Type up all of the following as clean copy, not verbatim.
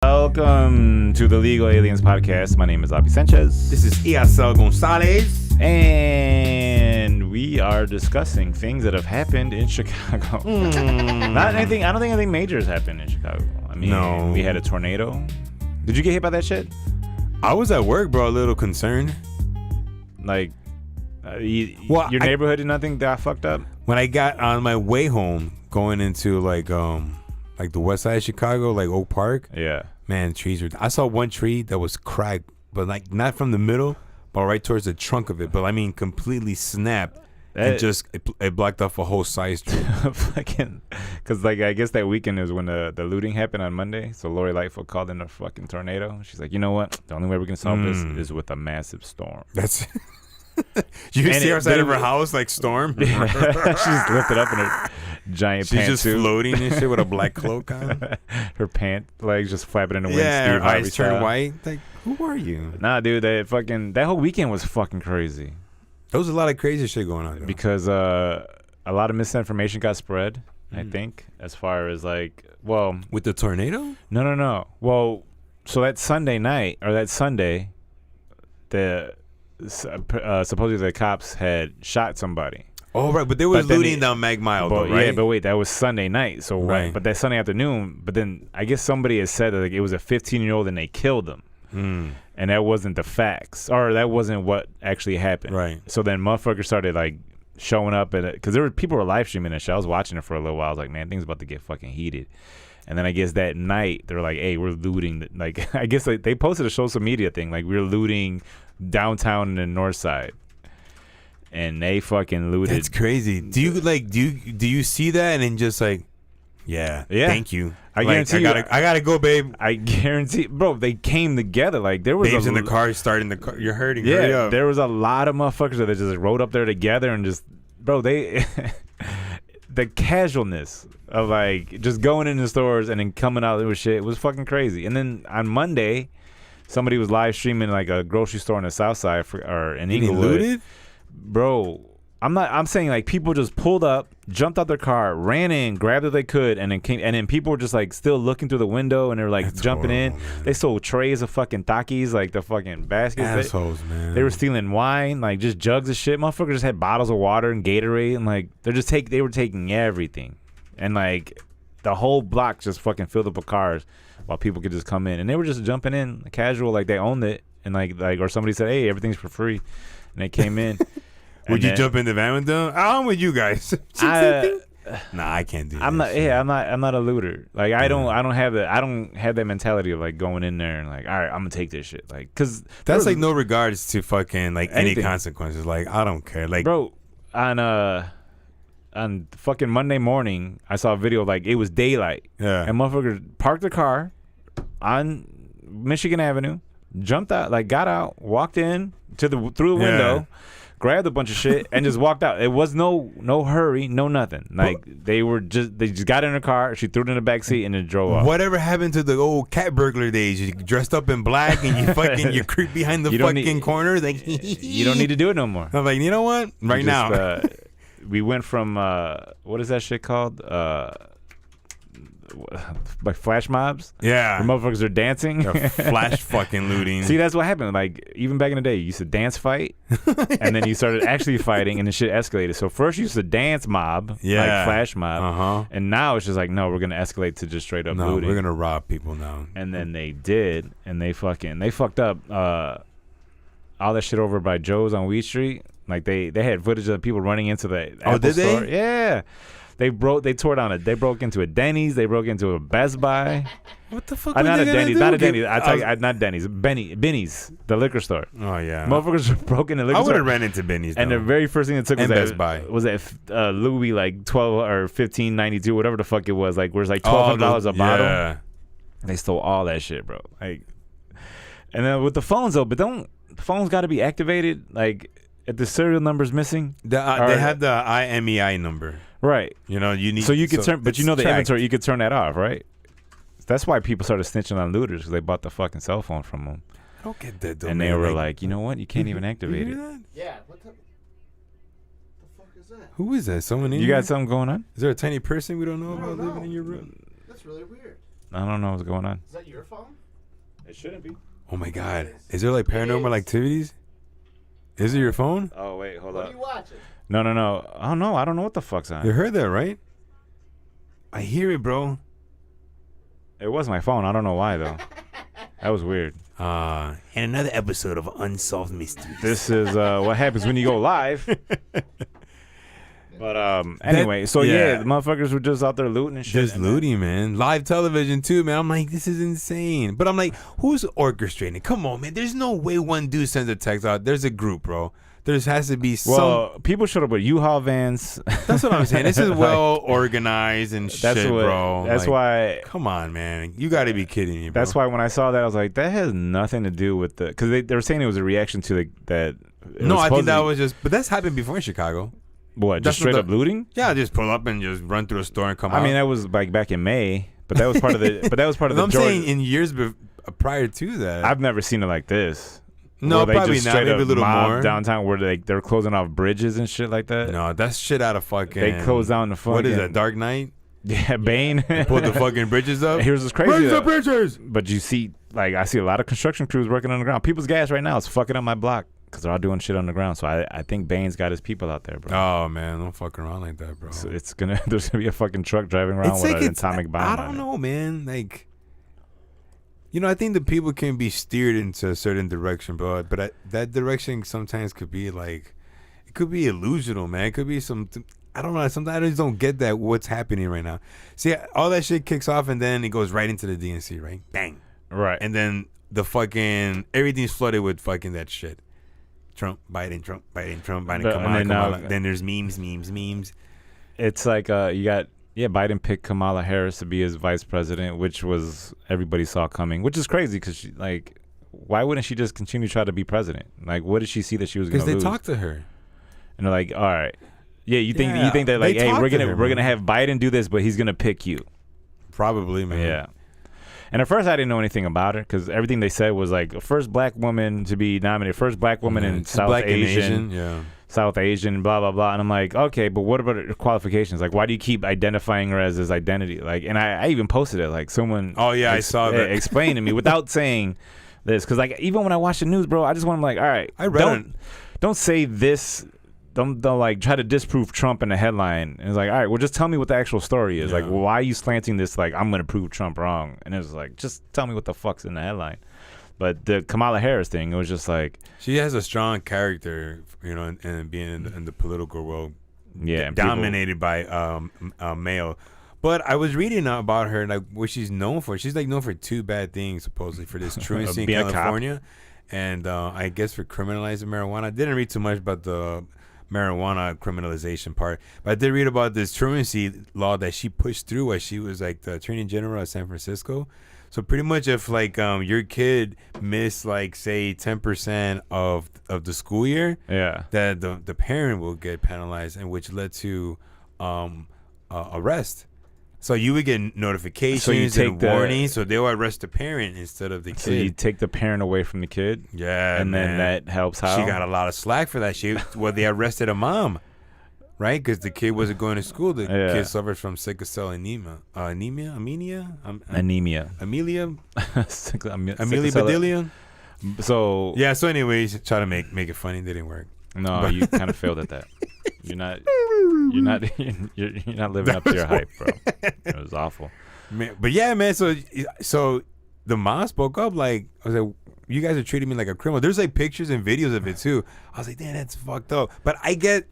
Welcome to the Legal Aliens Podcast. My name is Abi Sanchez. This is Iasel Gonzalez. And we are discussing things that have happened in Chicago. Not anything. I don't think anything major has happened in Chicago. I mean, No. We had a tornado. Did you get hit by that shit? I was at work, bro, a little concerned. Like, your neighborhood did nothing that fucked up? When I got on my way home, going into like the west side of Chicago, like Oak Park. Yeah. Man, trees were. I saw one tree that was cracked, but like not from the middle, but right towards the trunk of it. But I mean, completely snapped. And just it blocked off a whole side street. Fucking, because like I guess that weekend is when the looting happened on Monday. So Lori Lightfoot called in a fucking tornado. She's like, you know what? The only way we can solve this is with a massive storm. That's. You can see outside of her house like storm. Yeah. She's lifted up in her giant pantsuit. She's just floating and shit with a black cloak on. Her pant legs just flapping in the wind. Yeah, her eyes style. turn white. Like, who are you? Nah, dude, that whole weekend was fucking crazy. There was a lot of crazy shit going on, though. Because a lot of misinformation got spread, I think, as far as like, well... With the tornado? No. Well, so that Sunday night, or that Sunday, supposedly the cops had shot somebody. Oh, right, but they were looting down Mag Mile, though, right? Yeah, but wait, that was Sunday night. So right. But that Sunday afternoon, but then I guess somebody has said that like, it was a 15-year-old and they killed him. And that wasn't the facts, or that wasn't what actually happened. Right. So then motherfuckers started like showing up at it because people were live streaming that shit. I was watching it for a little while. I was like, man, things about to get fucking heated. And then I guess that night they're like, hey, we're looting. Like I guess they posted a social media thing like we're looting downtown in the north side. And they fucking looted. That's crazy. Do you see that and then just like, yeah. Thank you. I guarantee I gotta go, babe. I guarantee, bro. They came together like there was. Babes in the car, starting the car. You're hurting. Yeah, hurry up. there was a lot of motherfuckers that just like, rode up there together and just, bro. They, the casualness of like just going into stores and then coming out with shit was fucking crazy. And then on Monday, somebody was live streaming like a grocery store on the south side or in Inglewood. Looted? Bro, I'm saying like people just pulled up, jumped out their car, ran in, grabbed what they could, and then came. And then people were just like still looking through the window, and they're like That's jumping horrible, in. man. They sold trays of fucking Takis, like the fucking baskets. Assholes, man. They were stealing wine, like just jugs of shit. Motherfuckers just had bottles of water and Gatorade, and like they were taking everything, and like the whole block just fucking filled up with cars, while people could just come in, and they were just jumping in casual, like they owned it, and like or somebody said, hey, everything's for free, and they came in. Would you jump in the van with them? I'm with you guys. Nah, I can't do that. I'm not a looter. Like I don't have that mentality of like going in there and like, all right, I'm gonna take this shit. Like, cause that's like no regards to fucking like anything. Any consequences. Like I don't care. Like, bro, on fucking Monday morning, I saw a video like it was daylight. Yeah. And motherfuckers parked their car on Michigan Avenue, jumped out, like got out, walked in through the window. Grabbed a bunch of shit and just walked out. It was no hurry, no nothing. Like they just got in her car. She threw it in the back seat and then drove off. Whatever happened to the old cat burglar days? You dressed up in black and you fucking you creep behind the fucking corner. Like you don't need to do it no more. I'm like, you know what? Right now, we went from what is that shit called? Like flash mobs. Yeah, the motherfuckers are dancing. Flash fucking looting. See, that's what happened. Like even back in the day, you used to dance fight, and then you started actually fighting, and the shit escalated. So first you used to dance mob, like flash mob, and now it's just like, no, we're gonna escalate to just straight up looting. We're gonna rob people now. And then they did, and they fucked up all that shit over by Joe's on Weed Street. Like they had footage of people running into the Apple store. Yeah. They broke into a Denny's. They broke into a Best Buy. What the fuck? Not a Denny's. Not Denny's. Benny's, the liquor store. Oh yeah. Motherfuckers broke into the liquor store. I would have ran into Benny's. And the very first thing that took was that Best Buy. Louis like 12 or 15.92, whatever the fuck it was. Like where it's like $12 a bottle. Yeah. They stole all that shit, bro. Like, and then with the phones though, but the phones got to be activated. Like if the serial number's missing, they have the IMEI number. Right. You know, you need. So you could turn, but you know the inventory, you could turn that off, right? That's why people started snitching on looters because they bought the fucking cell phone from them. I don't get that though. And they were like, you know what? You can't even activate it. Yeah. What the fuck is that? Who is that? Someone in You here? got something going on? Is there a tiny person we don't know about living in your room? That's really weird. I don't know what's going on. Is that your phone? It shouldn't be. Oh my God. Is there like paranormal activities? Is it your phone? Oh wait, hold What up. are you watching? No. Oh no, I don't know what the fuck's on. You heard that, right? I hear it, bro. It was my phone. I don't know why though. That was weird. And another episode of Unsolved Mysteries. This is what happens when you go live. But anyway, so yeah. the motherfuckers were just out there looting and shit. Just looting, man. Live television too, man. I'm like, this is insane. But I'm like, who's orchestrating? Come on, man. There's no way one dude sends a text out. There's a group, bro. There has to be some. Well, people showed up with U-Haul vans. That's what I'm saying. This is well organized and That's shit, what, bro. That's like, why. Come on, man. You got to be kidding me, bro. That's why when I saw that, I was like, that has nothing to do with the. Because they were saying it was a reaction to that. No, I think that was just. But that's happened before in Chicago. What? That's Just straight what up looting? Yeah, just pull up and just run through a store and come out. I mean, that was like back in May, but that was part of the. But that was part of the. I'm saying in years prior to that. I've never seen it like this. No, where they probably just not. straight Maybe a up little mob more. downtown where they're closing off bridges and shit like that. No, that's shit out of fucking. They closed down the fucking. What is that? Dark Knight? Yeah, Bane. Pulled the fucking bridges up. Here's what's crazy. Raise the though. bridges. But you see, like, I see a lot of construction crews working on the ground. People's gas right now is fucking up my block because they're all doing shit on the ground. So I think Bane's got his people out there, bro. Oh man, don't fuck around like that, bro. So there's gonna be a fucking truck driving around with an atomic bomb. I don't know, man. Like, you know, I think the people can be steered into a certain direction, bro. But that direction sometimes could be like, it could be illusional, man. It could be some. I don't know. Sometimes I just don't get that what's happening right now. See, all that shit kicks off and then it goes right into the DNC, right? Bang. Right. And then the fucking everything's flooded with fucking that shit. Trump, Biden, Kamala. Then there's memes. It's like you got Biden picked Kamala Harris to be his vice president, which was everybody saw coming, which is crazy because like, why wouldn't she just continue to try to be president? Like, what did she see that she was going to lose? Because they talked to her, and they're like, all right, you think that like, hey, we're gonna have Biden do this, but he's gonna pick you, probably, man. Yeah. And at first, I didn't know anything about her because everything they said was like first black woman to be nominated, first black woman in South Asian, South Asian, blah blah blah. And I'm like, okay, but what about her qualifications? Like, why do you keep identifying her as his identity? Like, and I even posted it, like someone. Oh yeah, I saw that. Explain to me without saying this, because like even when I watch the news, bro, I just want to like, all right, don't say this. Don't like try to disprove Trump in the headline. And it's like, all right, well, just tell me what the actual story is. Yeah. Like, well, why are you slanting this? Like, I'm gonna prove Trump wrong. And it was like, just tell me what the fuck's in the headline. But the Kamala Harris thing, it was just like she has a strong character, you know, and being in the political world, dominated by male. But I was reading about her, like what she's known for. She's like known for two bad things, supposedly, for this truancy in California, and I guess for criminalizing marijuana. I didn't read too much about the marijuana criminalization part, but I did read about this truancy law that she pushed through while she was like the attorney general of San Francisco. So pretty much if like your kid missed like say 10% of the school year, that the parent will get penalized, and which led to arrest. So you would get notifications and warnings, so they'll arrest the parent instead of the kid. So you take the parent away from the kid? Yeah, and then that helps how? She got a lot of slack for that. They arrested a mom, right? Because the kid wasn't going to school. The kid suffers from sickle cell anemia. Amelia Bedelia. So yeah. So anyways, try to make it funny. They didn't work. No, you kind of failed at that. You're not living up to your hype, bro. It was awful. Man, but yeah, man. So the mom spoke up. Like, I was like, you guys are treating me like a criminal. There's like pictures and videos of it too. I was like, damn, that's fucked up. But I don't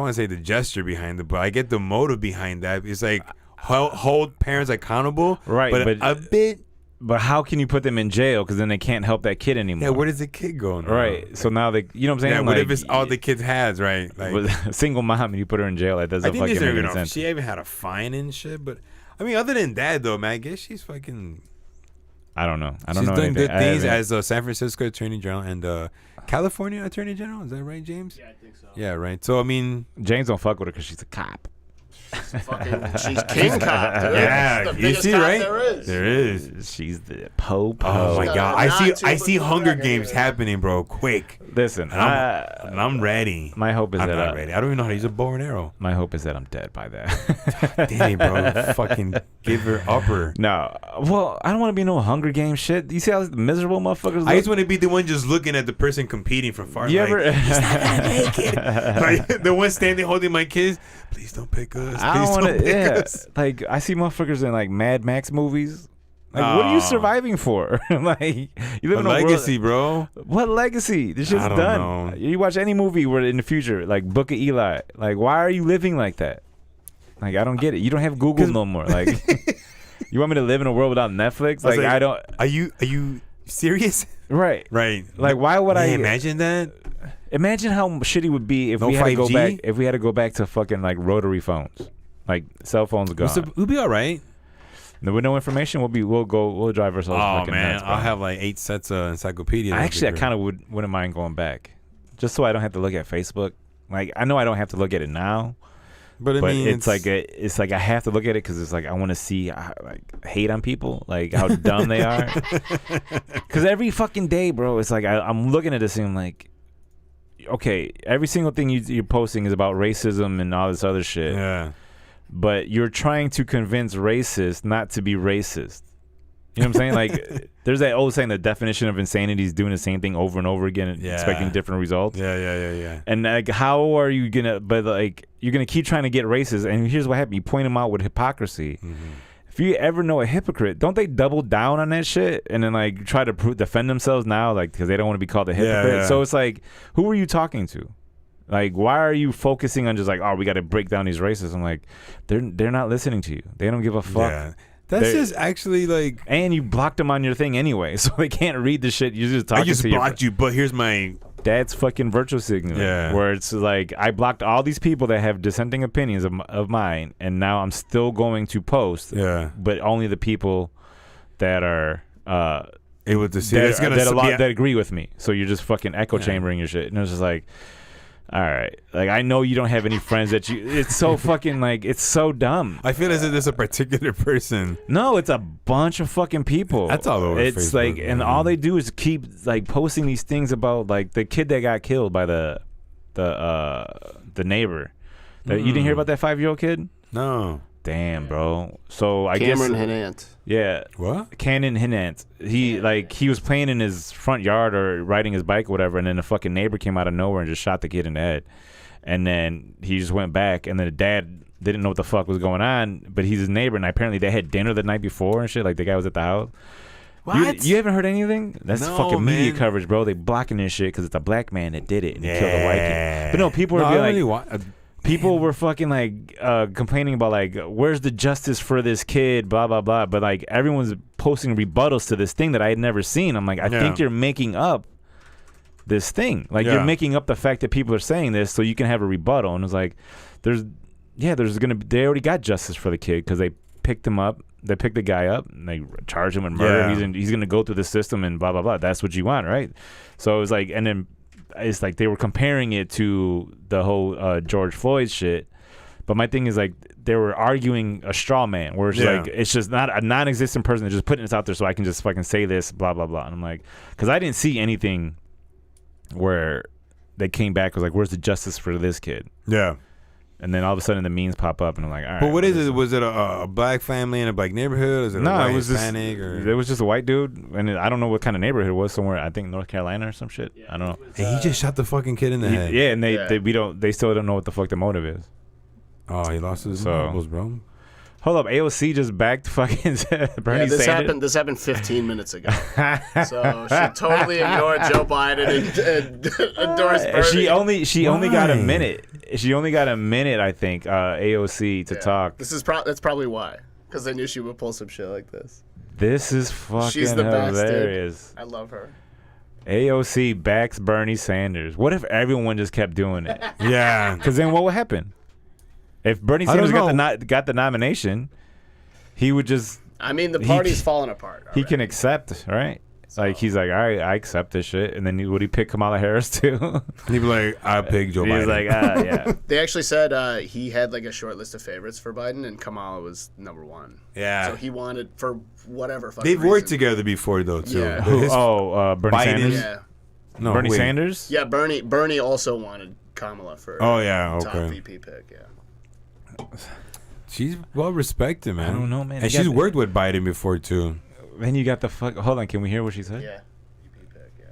want to say the gesture behind it, but I get the motive behind that. It's like hold parents accountable, right? But a bit. But how can you put them in jail? Because then they can't help that kid anymore. Yeah, where does the kid go now? Right. So now they, you know what I'm saying? Yeah, like, what if it's all the kid has, right? Like with a single mom and you put her in jail, that doesn't fucking make any sense. She even had a fine and shit. But I mean, other than that, though, man, I guess she's fucking. I don't know. She's done good things as a San Francisco Attorney General and California Attorney General. Is that right, James? Yeah, I think so. Yeah, right. So I mean, James don't fuck with her because she's a cop. She's king cop, dude. Yeah, you see, right? There is. She's the Pope. Oh my god, I see Hunger Games happening, bro. Quick. Listen, I'm ready. My hope is I'm that not ready. I don't even know how to use a bow and arrow. My hope is that I'm dead by that. Damn, bro. Fucking give her upper. No, well, I don't want to be no Hunger Games shit. You see how miserable motherfuckers look? I just want to be the one just looking at the person competing from far. You like, ever? He's not gonna make it. Like the one standing holding my kids. Please don't pick us. I don't want to. Yeah, us. like I see motherfuckers in like Mad Max movies. Like, what are you surviving for? Like, you live in a legacy, world, bro. What legacy? This shit's I don't done. know. You watch any movie where in the future, like Book of Eli. Like, why are you living like that? Like, I don't get it. You don't have Google no more. Like, you want me to live in a world without Netflix? Like, I don't. Are you serious? Right. Right. Like, why would I imagine that? Imagine how shitty it would be if we had to go back. If we had to go back to fucking like rotary phones, like cell phones are gone. We'll be all right. With no information, we'll drive ourselves. Oh man, nuts, I'll have like 8 sets of encyclopedias. I kind of wouldn't mind going back, just so I don't have to look at Facebook. Like I know I don't have to look at it now, but I mean, it's like I have to look at it because it's like I want to see like hate on people, like how dumb they are. Because every fucking day, bro, it's like I'm looking at this and I'm like, okay, every single thing you're posting is about racism and all this other shit. Yeah. But you're trying to convince racists not to be racist. You know what I'm saying? Like, there's that old saying, the definition of insanity is doing the same thing over and over again and expecting different results. Yeah. And, like, how are you going to, but, like, you're going to keep trying to get racists. And here's what happened. You point them out with hypocrisy. Mm-hmm. If you ever know a hypocrite, don't they double down on that shit and then, like, try to defend themselves now, like, because they don't want to be called a hypocrite? Yeah. So it's like, who are you talking to? Like, why are you focusing on just like, oh, we got to break down these racists? I'm like, they're not listening to you. They don't give a fuck. Yeah. That's just actually like, and you blocked them on your thing anyway, so they can't read the shit. You just talking. I just blocked you, but here's my. That's fucking virtual signaling. Yeah. Where it's like I blocked all these people that have dissenting opinions of mine, and now I'm still going to post. Yeah. But only the people that are able to see that agree with me. So you're just fucking echo chambering your shit, and it's just like. All right. Like, I know you don't have any friends that you... It's so fucking, like, it's so dumb. I feel as if there's a particular person. No, it's a bunch of fucking people. That's all over It's Facebook, like... man. And all they do is keep, like, posting these things about, like, the kid that got killed by the neighbor. You didn't hear about that 5-year-old kid? No. Damn, bro. So, I guess... Cameron Hinant. Yeah. What? Cannon Hinant. He was playing in his front yard or riding his bike or whatever, and then the fucking neighbor came out of nowhere and just shot the kid in the head. And then he just went back, and then the dad didn't know what the fuck was going on, but he's his neighbor, and apparently they had dinner the night before and shit. Like, the guy was at the house. What? You haven't heard anything? That's no, fucking media man. coverage, bro. They blocking this shit because it's a black man that did it and he killed a white kid. But no, people are like... People were fucking like complaining about like, where's the justice for this kid, blah, blah, blah. But like everyone's posting rebuttals to this thing that I had never seen. I'm like, I think you're making up this thing. Like you're making up the fact that people are saying this so you can have a rebuttal. And it's like, they already got justice for the kid because they picked him up. They picked the guy up and they charged him with murder. Yeah. He's going to go through the system and blah, blah, blah. That's what you want, right? So it was like, and then it's like they were comparing it to the whole George Floyd shit. But my thing is like they were arguing a straw man where it's like it's just not a non-existent person that's just putting this out there so I can just fucking say this, blah, blah, blah. And I'm like, because I didn't see anything where they came back was like, where's the justice for this kid? Yeah. And then all of a sudden the memes pop up and I'm like, all right. But what is it? Was it a black family in a black neighborhood? Is it a white Hispanic? It was just a white dude. And I don't know what kind of neighborhood it was, somewhere, I think North Carolina or some shit. Yeah, I don't know. And he just shot the fucking kid in the head. Yeah, and they still don't know what the fuck the motive is. Oh, he lost his marbles, bro. Hold up, AOC just backed fucking Bernie Sanders. This happened 15 minutes ago. So she totally ignored Joe Biden and endorsed Bernie. She only got a minute. She only got a minute, I think, AOC to talk. That's probably why, because they knew she would pull some shit like this. This is fucking She's the hilarious. Best, dude. I love her. AOC backs Bernie Sanders. What if everyone just kept doing it? Yeah, because then what would happen? If Bernie Sanders got the nomination, he would just... I mean, the party's falling apart already. He can accept, right? So. Like, he's like, all right, I accept this shit. And then would he pick Kamala Harris, too? He'd be like, I pick Joe Biden. He's like, yeah. They actually said he had, like, a short list of favorites for Biden, and Kamala was number one. Yeah. So he wanted, for whatever fucking They've reason. worked together before, though, too. Yeah. Bernie Biden, Sanders? Yeah. No, Bernie wait. Sanders? Yeah, Bernie also wanted Kamala for top VP pick. Yeah. She's well respected, man. I don't know, man. And she's worked with Biden before too. Then you got the fuck. Hold on, can we hear what she said? Yeah. VP pick. Yeah.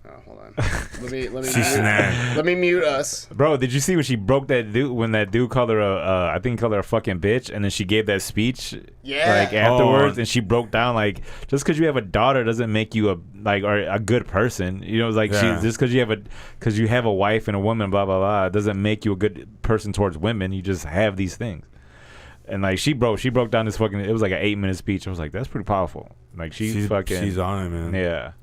Oh, hold on. Let me mute us. Bro, did you see when she broke that dude when that dude called her I think he called her a fucking bitch, and then she gave that speech afterwards, and she broke down like, just because you have a daughter doesn't make you a good person. You know, it's like just because you have a wife and a woman, blah blah blah, it doesn't make you a good person towards women. You just have these things. And like she broke down this fucking, it was like an 8-minute speech. I was like, that's pretty powerful. Like she's on it, man. Yeah.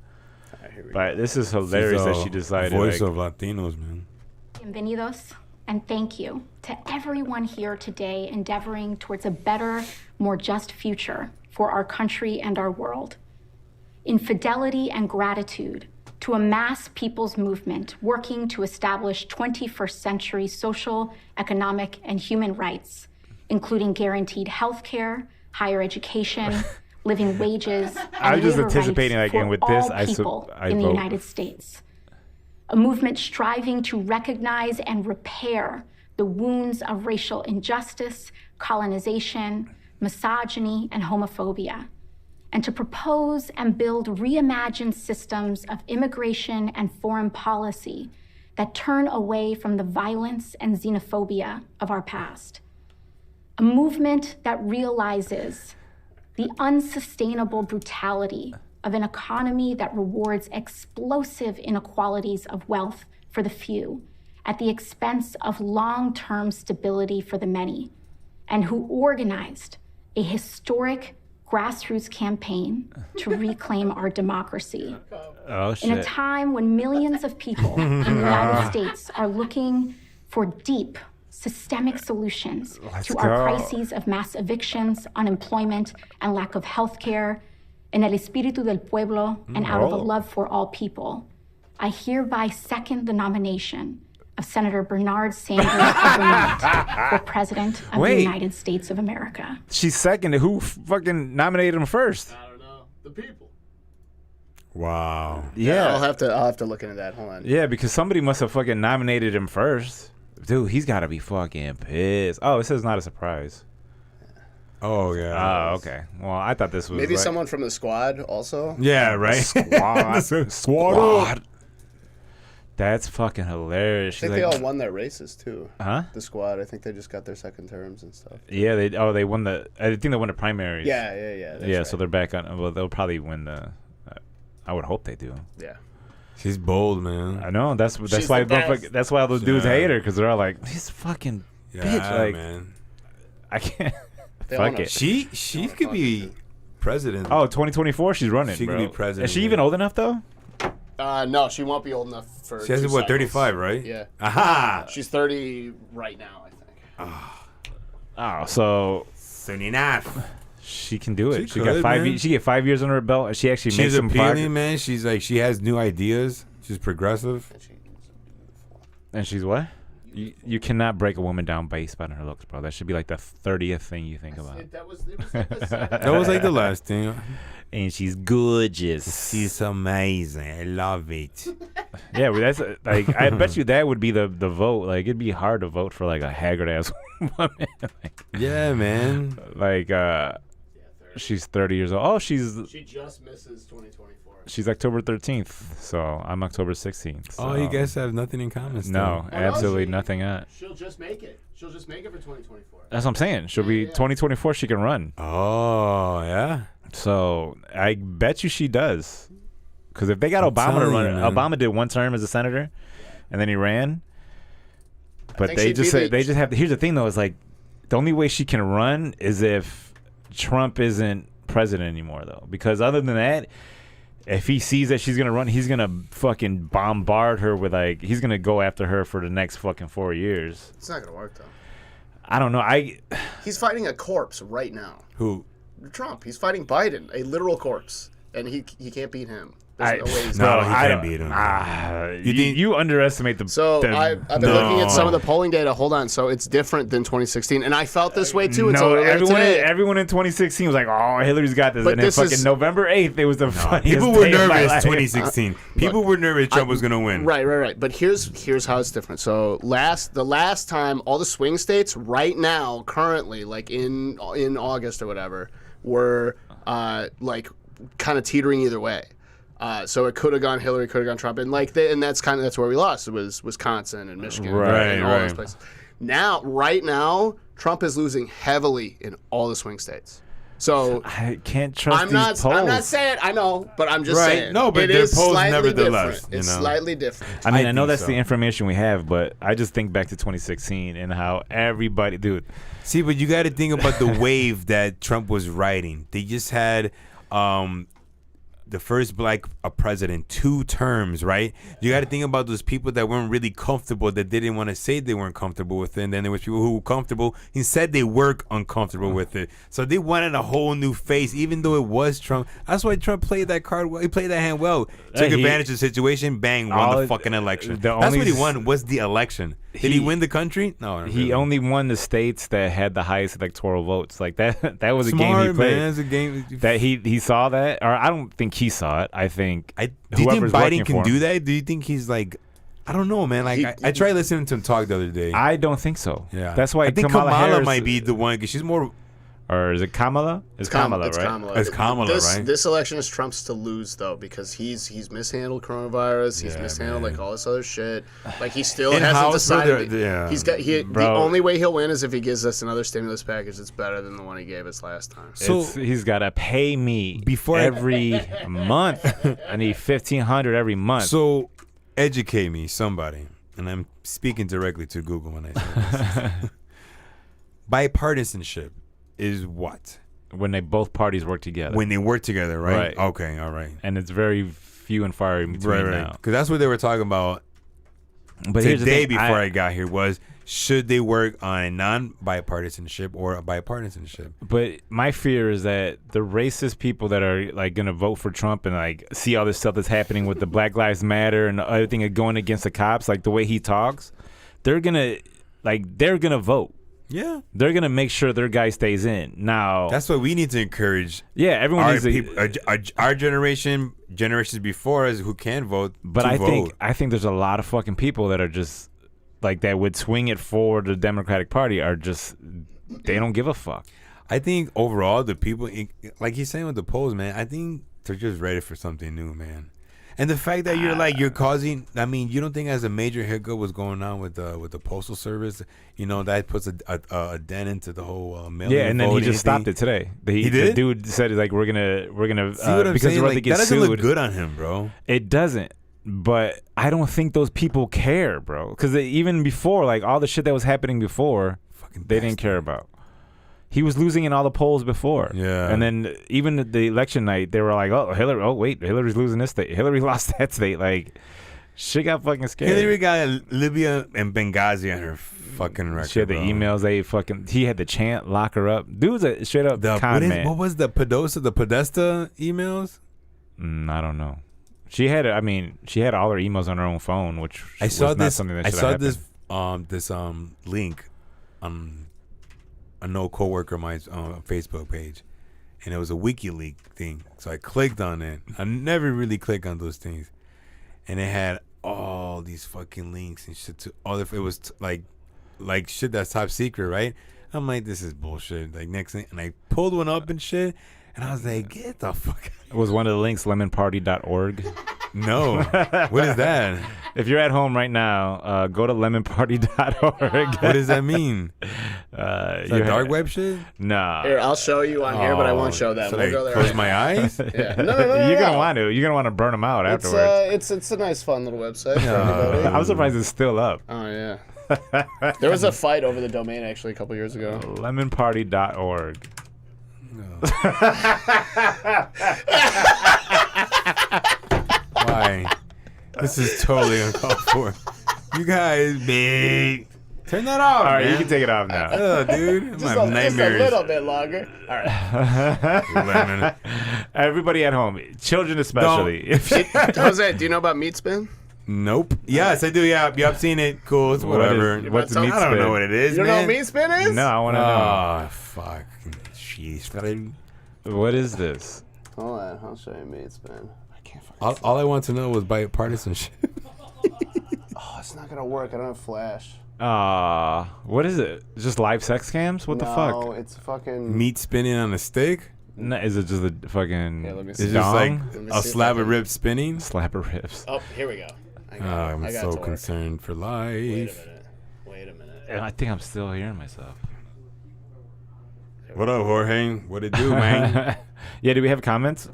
But this is hilarious that she decided. Voice of Latinos, man. Bienvenidos, and thank you to everyone here today endeavoring towards a better, more just future for our country and our world. In fidelity and gratitude to a mass people's movement working to establish 21st century social, economic, and human rights, including guaranteed health care, higher education, living wages, and just labor anticipating rights like, and for with all this, people I in the vote. United States. A movement striving to recognize and repair the wounds of racial injustice, colonization, misogyny, and homophobia, and to propose and build reimagined systems of immigration and foreign policy that turn away from the violence and xenophobia of our past. A movement that realizes the unsustainable brutality of an economy that rewards explosive inequalities of wealth for the few at the expense of long-term stability for the many, and who organized a historic grassroots campaign to reclaim our democracy. Oh, shit. In a time when millions of people in the United States are looking for deep, systemic solutions to our crises of mass evictions, unemployment, and lack of health care, en el espíritu del pueblo, and out of a love for all people, I hereby second the nomination of Senator Bernard Sanders of Vermont for President of the United States of America. She's second. Who fucking nominated him first? I don't know. The people. Wow. Yeah. I'll have to look into that. Hold on. Yeah, because somebody must have fucking nominated him first. Dude, he's got to be fucking pissed. Oh, it says not a surprise. Oh, yeah. Oh, okay. Well, I thought this was Maybe someone from the squad also. Yeah, right. Squad. That's fucking hilarious. I think they all won their races too. Huh? The squad. I think they just got their second terms and stuff. Yeah, they won the. I think they won the primaries. Yeah. Yeah, Right. so they're back on. Well, they'll probably win the. I would hope they do. Yeah. She's bold, man. I know. That's She's why. the best. That's why all those dudes hate her, because they're all like, "This fucking bitch." Like, man. I can't. They Fuck all know it. She could be president. Oh, 2024, she's running. She could bro. be president, Is she man. even old enough though? No, she won't be old enough for. She has 2 what, cycles. 35, right? Yeah. Aha. She's 30 right now, I think. Oh, so Soon enough. she can do it. She She got could, 5. man. She get 5 years under her belt, and she actually makes She's some progress. appealing, man. She's like, she has new ideas. She's progressive. And she's what? You cannot break a woman down based on her looks, bro. That should be like the 30th thing you think about. That was like the second. That was like the last thing. And she's gorgeous. She's amazing. I love it. Yeah, well, that's like I bet you that would be the vote. Like it'd be hard to vote for like a haggard ass woman. Yeah, man. She's 30 years old. Oh, She just misses 2024. she's October 13th, so I'm October 16th. So. Oh, you guys have nothing in common. Still. No, absolutely she- nothing. She'll just make it. She'll just make it for 2024. That's what I'm saying. She'll be 2024. She can run. Oh, yeah. So I bet you she does. Because if they got Obama to telling run, you, man. Obama did one term as a senator, and then he ran. But think they she'd just be say they just have. Here's the thing though: is like the only way she can run is if Trump isn't president anymore, though. Because other than that, if he sees that she's gonna run, he's gonna fucking bombard her with like he's gonna go after her for the next fucking 4 years. It's not gonna work though. I don't know. He's fighting a corpse right now. Who? Trump. He's fighting Biden, a literal corpse, and he can't beat him. There's no way he's No, going he can't beat him. You underestimate the. So I've been looking at some of the polling data. Hold on. So it's different than 2016, and I felt this way too. Until everyone in 2016 was like, "Oh, Hillary's got this." But and then fucking November 8th, it was the funniest. People were day of my nervous. life. 2016. People were nervous Trump was gonna win. Right. But here's how it's different. So the last time all the swing states right now, currently, like in August or whatever, were like kind of teetering either way. So it could have gone Hillary, could have gone Trump, and that's where we lost. It was Wisconsin and Michigan, and all those places. Right now, Trump is losing heavily in all the swing states. So I can't trust these polls. I'm not saying I know, but I'm just saying. No, but their polls nevertheless. It's slightly different. I mean, I know think that's so. the information we have, but I just think back to 2016 and how everybody, dude. See, but you got to think about the wave that Trump was riding. They just had the first black president, 2 terms, right? You got to think about those people that weren't really comfortable, that they didn't want to say they weren't comfortable with it. And then there was people who were comfortable and said they were uncomfortable with it. So they wanted a whole new face, even though it was Trump. That's why Trump played that card well. He played that hand well. Took advantage of the situation, bang, won the fucking election. That's what he won, was the election. Did he win the country? No. He only won the states that had the highest electoral votes. Like that was a game he played. Man, it's a game. That he saw that, or I don't think he saw it. I think do you think Biden can do that? Do you think he's like, I don't know, man. Like I tried listening to him talk the other day. I don't think so. Yeah, that's why I think Kamala might be the one because she's more. Or is it Kamala? It's Kamala, right? Kamala. It's Kamala, right? This election is Trump's to lose, though, because he's mishandled coronavirus. He's mishandled like all this other shit. Like he still hasn't decided. The only way he'll win is if he gives us another stimulus package that's better than the one he gave us last time. So he's got to pay me every month. I need $1,500 every month. So educate me, somebody, and I'm speaking directly to Google when I say this. Bipartisanship is what? When both parties work together. When they work together, right? Okay, all right. And it's very few and far in between now. Because that's what they were talking about today before I got here was, should they work on a non-bipartisanship or a bipartisanship? But my fear is that the racist people that are like going to vote for Trump and like see all this stuff that's happening with the Black Lives Matter and everything going against the cops, like the way he talks, they're going to vote. Yeah, they're gonna make sure their guy stays in. Now that's what we need to encourage. Yeah, everyone needs our generation, generations before us who can vote. But I think there's a lot of fucking people that are just like that would swing it for the Democratic Party are just they don't give a fuck. I think overall the people, like he's saying with the polls, man, I think they're just ready for something new, man. And the fact that you're causing, I mean, you don't think as a major hiccup what's going on with the Postal Service, you know, that puts a dent into the whole mail-in and then he just thing. Stopped it today. He did? The dude said like we're gonna See what I'm because saying? like, that doesn't look good on him, bro. It doesn't. But I don't think those people care, bro. Because even before, like all the shit that was happening before, they didn't care about. He was losing in all the polls before. Yeah. And then even the election night, they were like, Hillary's losing this state. Hillary lost that state. Like, shit got fucking scary. Hillary got Libya and Benghazi on her fucking record. She had the emails. He had the chant, lock her up. Dude's a straight up con man. What was the Podesta emails? I don't know. She had all her emails on her own phone, which was not something that should have happened. I saw this link on a no coworker of mine's Facebook page, and it was a WikiLeaks thing. So I clicked on it. I never really click on those things, and it had all these fucking links and shit to all. It was like shit that's top secret, right? I'm like, this is bullshit. Like next thing, and I pulled one up and shit, and I was like, get the fuck out. It was one of the links, lemonparty.org. No. What is that? If you're at home right now, go to lemonparty.org. What does that mean? Is that dark web shit? Nah. Here, I'll show you on here, but I won't show them. Should I close my eyes? Yeah. No. You're gonna want to. You're gonna want to burn them out afterwards. It's a nice, fun little website. I'm surprised it's still up. Oh yeah. There was a fight over the domain actually a couple years ago. Lemonparty.org. Why? This is totally uncalled for. You guys big Turn that off. All right, man. you can take it off now. Oh, dude. Just My a nightmares. little bit longer. All right. Lemon. Everybody at home, children especially. Jose, do you know about meat spin? Nope. Yes, I do. Yeah, I've seen it. Cool. It's whatever. What's a I meat I don't spin? know what it is, You don't know man. what meat spin is? No, I want to know. Oh, fuck. Jeez. What is this? Hold on, I'll show you meat spin. I can't fucking. All I want to know was bipartisanship. Oh, it's not gonna work. I don't have flash. What is it? Just live sex cams? What the No, fuck? it's fucking. Meat spinning on a stick? No, is it just a fucking Yeah, let me It's see. just like dong? Let me a see if slab I of can- ribs spinning? Slap of ribs? Oh, here we go. I Oh, got it. I'm I got it so to work. concerned for life. Wait a minute. I think I'm still hearing myself. What up, Jorge? What it do, man? Yeah, do we have comments?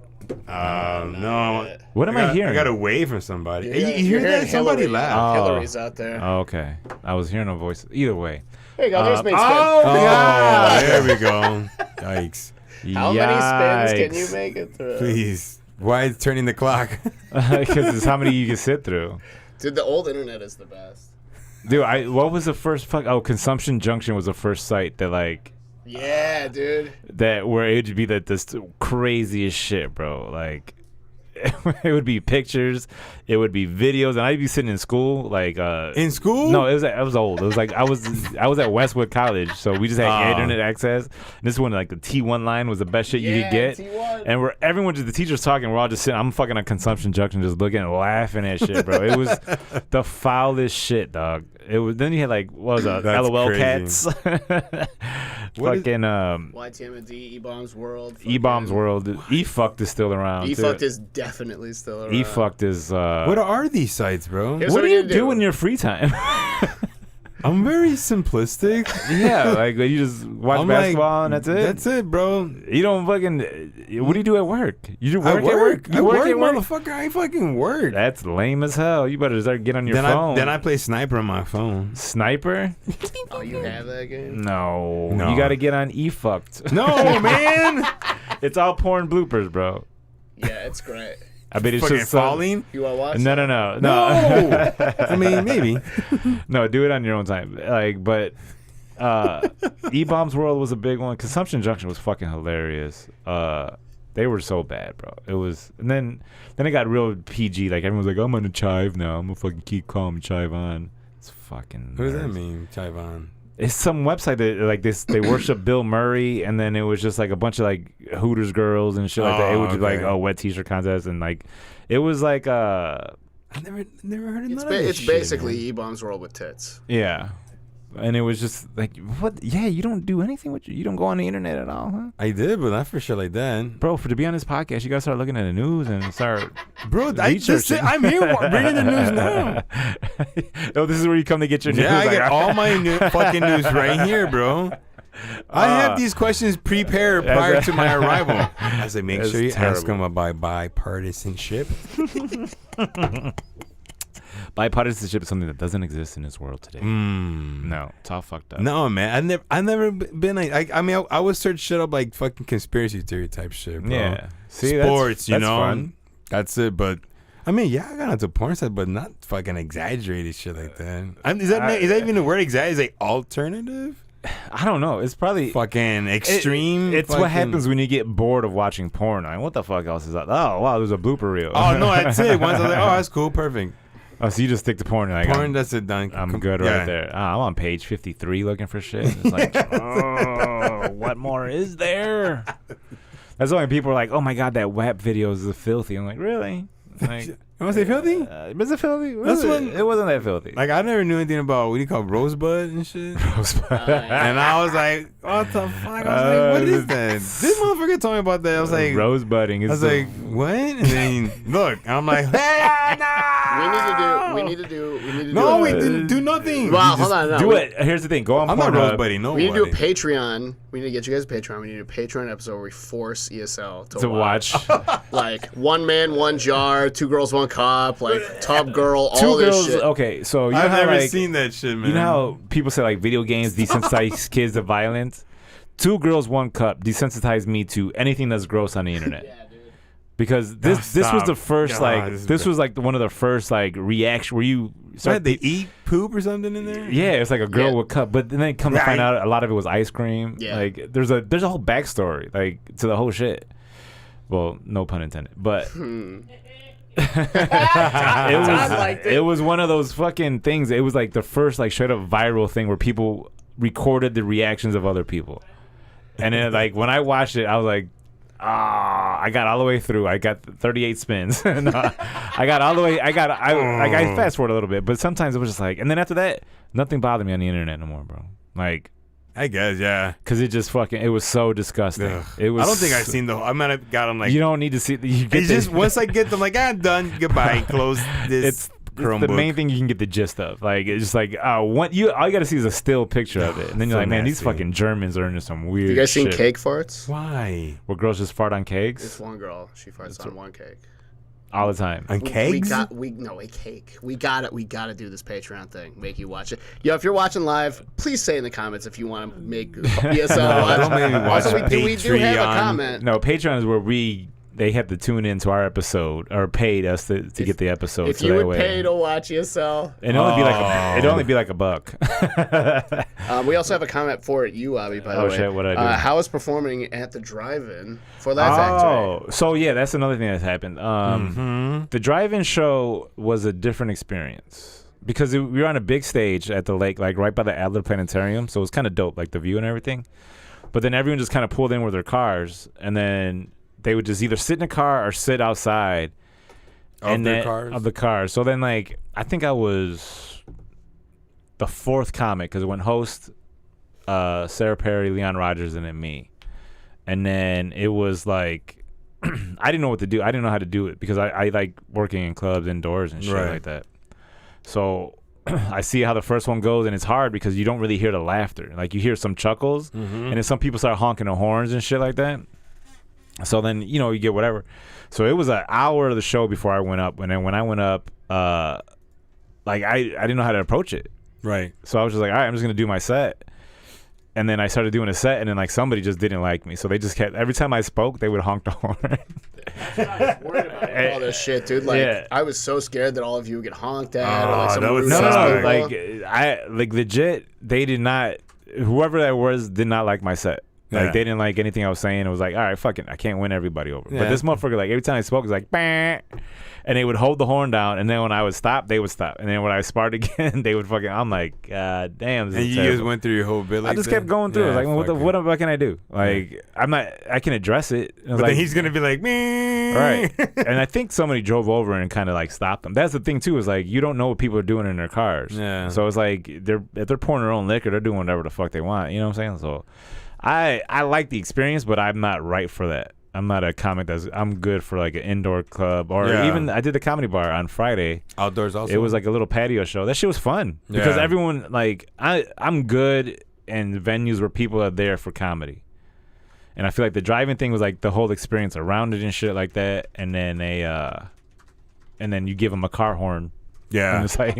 No. What am I hearing? I got away from somebody. You're Hey, hearing- you hear you're hearing that? Somebody Hillary. laugh. Oh. Hillary's out there. Oh, okay. I was hearing a voice. Either way. There you go. There's meat spin. Oh, yeah. there we go. Yikes. How many spins can you Yikes. make it through? Please. Why is turning the clock? Because it's how many you can sit through. Dude, the old internet is the best. Dude, what was the first Consumption Junction was the first site that like Yeah, dude. that where it would be this craziest shit, bro. Like it would be pictures, it would be videos, and I'd be sitting in school like In school? No, I was old. It was like I was at Westwood College, so we just had internet access. And this one, like the T1 line was the best shit you could get. T1. And we're everyone just the teachers talking, we're all just sitting. I'm fucking on Consumption Junction, just looking and laughing at shit, bro. It was the foulest shit, dog. It was. Then you had like what was it, That's LOL crazy. cats, What is- fucking YTM&D, E-Bombs World. E-Bombs World. E-fucked is still around. E-Fucked too. is definitely still around. E-fucked is. What are these sites, bro? Here's What do we're you gonna do in your free time? I'm very simplistic. Yeah, like you just watch I'm basketball like, and that's it. That's it, bro. You don't fucking. What do you do at work? You do work I at work. work. I You work, at work. motherfucker. I fucking work. That's lame as hell. You better start getting on your Then phone. I play sniper on my phone. Sniper? Oh, you have that game? No. No. You got to get on E-fucked. No, man. It's all porn bloopers, bro. Yeah, it's great. I bet it's Fucking just falling. You want to watch? No. No. I mean, maybe. No, do it on your own time. Like, but E-Bombs World was a big one. Consumption Junction was fucking hilarious. They were so bad, bro. It was, and then it got real PG. Like everyone's like, I'm gonna chive now. I'm gonna fucking keep calm and chive on. It's fucking. What does that nerds. mean, Chaivan? It's some website that like this. They worship Bill Murray, and then it was just like a bunch of like Hooters girls and shit like that. It Oh, was just like okay. wet t-shirt contest, and like it was like I never heard of It's, none of this it's shit, basically man. E-Bombs World with tits. yeah, and it was just like what? Yeah, you don't do anything with you don't go on the internet at all, huh? I did, but not for sure like that. Bro, to be on this podcast, you gotta start looking at the news and start. Bro, researching. I'm here reading the news now. Oh, this is where you come to get your news. Yeah, I Like, get all my fucking news right here, bro. I have these questions prepared prior to my arrival. I say, make That's sure you ask terrible. them about bipartisanship. bipartisanship is something that doesn't exist in this world today. No, it's all fucked up. No, man, I never been like. I mean, I would search shit up like fucking conspiracy theory type shit, bro. Yeah, see, Sports, that's you know, fun. that's it. But I mean, yeah, I got into porn site, but not fucking exaggerated shit like that. Is that even the word exaggerate? Is like alternative? I don't know. It's probably Fucking extreme. It's fucking, what happens when you get bored of watching porn. Like, what the fuck else is that? Oh wow, there's a blooper reel. Oh no, that's it. Once I was like, oh, that's cool, perfect. Oh, so you just stick to porn. And like, Porn, that's it, done. I'm good right there. I'm on page 53 looking for shit. It's like, oh, what more is there? That's why people are like, oh my god, that WAP video is filthy. I'm like, really? Like, You want to say filthy? was it filthy? That's when- It wasn't that filthy. Like, I never knew anything about what do you call rosebud and shit. And I was like, what the fuck? I was like, what is that? This motherfucker told me about that. I was like, rosebudding. I was like, what? And then look, I'm like, hey, no. We need to do. No, we didn't do nothing. Well, We just- hold on. No, do it. Here's the thing. Go on I'm not Pornhub. rosebuddy, no. We need to do a Patreon. We need to get you guys a Patreon. We need to do a Patreon episode where we force ESL to watch. like one man, one jar, two girls, one cup, like tub girl, all Two this girls. shit. Okay, so you I've know how, never like, seen that shit, man. You know how people say like video games desensitize kids to violence? Two girls, one cup desensitized me to anything that's gross on the internet. Yeah, dude. Because this was the first God, like this is this bad. was like one of the first like reaction where you What, start they eat poop or something in there? Yeah, it's like a girl with cup, but then come to find out a lot of it was ice cream. Yeah. Like there's a whole backstory like to the whole shit. Well, no pun intended, but it was one of those fucking things. It was like the first like straight up viral thing where people recorded the reactions of other people, and then like when I watched it, I was like, I got all the way through. I got 38 spins. No, I got all the way. I fast forward a little bit, but sometimes it was just like, and then after that, nothing bothered me on the internet no more, bro. Like. I guess, yeah. Because it just fucking, it was so disgusting. Ugh. It was. I don't think I've seen I might have got them like. You don't need to see. It's just once I get them, like, I'm done. Goodbye. Close this. It's the main thing you can get the gist of. Like, it's just like, all you got to see is a still picture of it, and then you're like, man, these fucking Germans are into some weird. You guys seen shit. cake farts? Why? Where girls just fart on cakes? It's one girl. She farts on one cake. All the time. On cakes? A cake. We gotta do this Patreon thing. Make you watch it. Yo, if you're watching live, please say in the comments if you want to make ESL watch. Don't make me watch Also, we do have a Patreon. comment. No, Patreon is where they have to tune into our episode or paid us to get the episode. If you would pay to watch ESL, it'd only be like a buck. we also have a comment for you, Abi. By the way, shit, what'd I do? How is performing at the drive-in for Laugh Factory? So yeah, that's another thing that's happened. The drive-in show was a different experience because we were on a big stage at the lake, like right by the Adler Planetarium. So it was kind of dope, like the view and everything. But then everyone just kind of pulled in with their cars, and then they would just either sit in a car or sit outside Of the cars. So then, like, I think I was the fourth comic because it went host, Sarah Perry, Leon Rogers, and then me. And then it was like, I didn't know what to do. I didn't know how to do it because I like working in clubs indoors and shit like that. So I see how the first one goes, and it's hard because you don't really hear the laughter. Like, you hear some chuckles, and then some people start honking the horns and shit like that. So then, you get whatever. So it was an hour of the show before I went up. And then when I went up, like, I didn't know how to approach it. Right. So I was just like, all right, I'm just going to do my set. And then I started doing a set, and then, like, somebody just didn't like me. So they just kept, every time I spoke, they would honk the horn. I was worried about all this shit, dude. Like, I was so scared that all of you would get honked at. Or like some No. Like, legit, they did not, whoever that was did not like my set. Like, they didn't like anything I was saying. It was like, all right, fuck it. I can't win everybody over. Yeah. But this motherfucker, like, every time I spoke, it was like, bah! And they would hold the horn down. And then when I would stop, they would stop. And then when I sparred again, they would fucking, I'm like, God damn. And you just went through your whole bit like I just kept going through. Yeah, I was like, what can I do? Like, I can address it. But then he's going to be like, me. Right. And I think somebody drove over and kind of like stopped them. That's the thing too, is like, you don't know what people are doing in their cars. Yeah. So it's like, if they're pouring their own liquor, they're doing whatever the fuck they want. You know what I'm saying? So I like the experience, but I'm not right for that. I'm not a comic I'm good for like an indoor club or even I did the comedy bar on Friday. Outdoors also. It was like a little patio show. That shit was fun because everyone, like, I'm good in venues where people are there for comedy. And I feel like the driving thing was like the whole experience around it and shit like that. And then and then you give them a car horn. Yeah. And it's like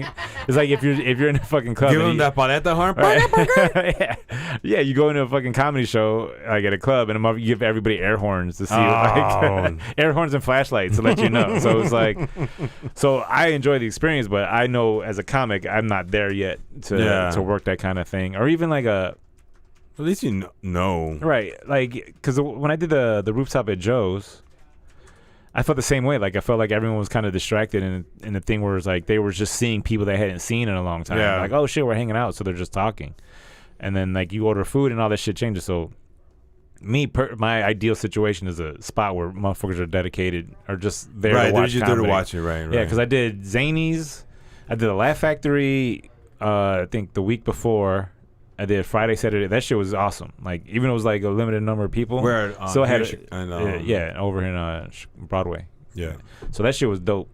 if you're in a fucking club, give them that paleta horn. Right? yeah, you go into a fucking comedy show like at a club, and you give everybody air horns to see like, air horns and flashlights to let you know. So it's like, so I enjoy the experience, but I know as a comic, I'm not there yet to work that kind of thing, or even like a. At least you know. Right, like, because when I did the rooftop at Joe's, I felt the same way. Like, I felt like everyone was kind of distracted, and the thing was like they were just seeing people they hadn't seen in a long time. Yeah. Like, oh shit, we're hanging out, so they're just talking, and then like you order food and all that shit changes. So, my ideal situation is a spot where motherfuckers are dedicated or just there to watch they're just comedy. there to watch it, right? Yeah, because I did Zanies, I did the Laugh Factory. I think the week before. I did Friday, Saturday. That shit was awesome. Like, even it was like a limited number of people. Where? Still had over in Broadway. Yeah. So that shit was dope.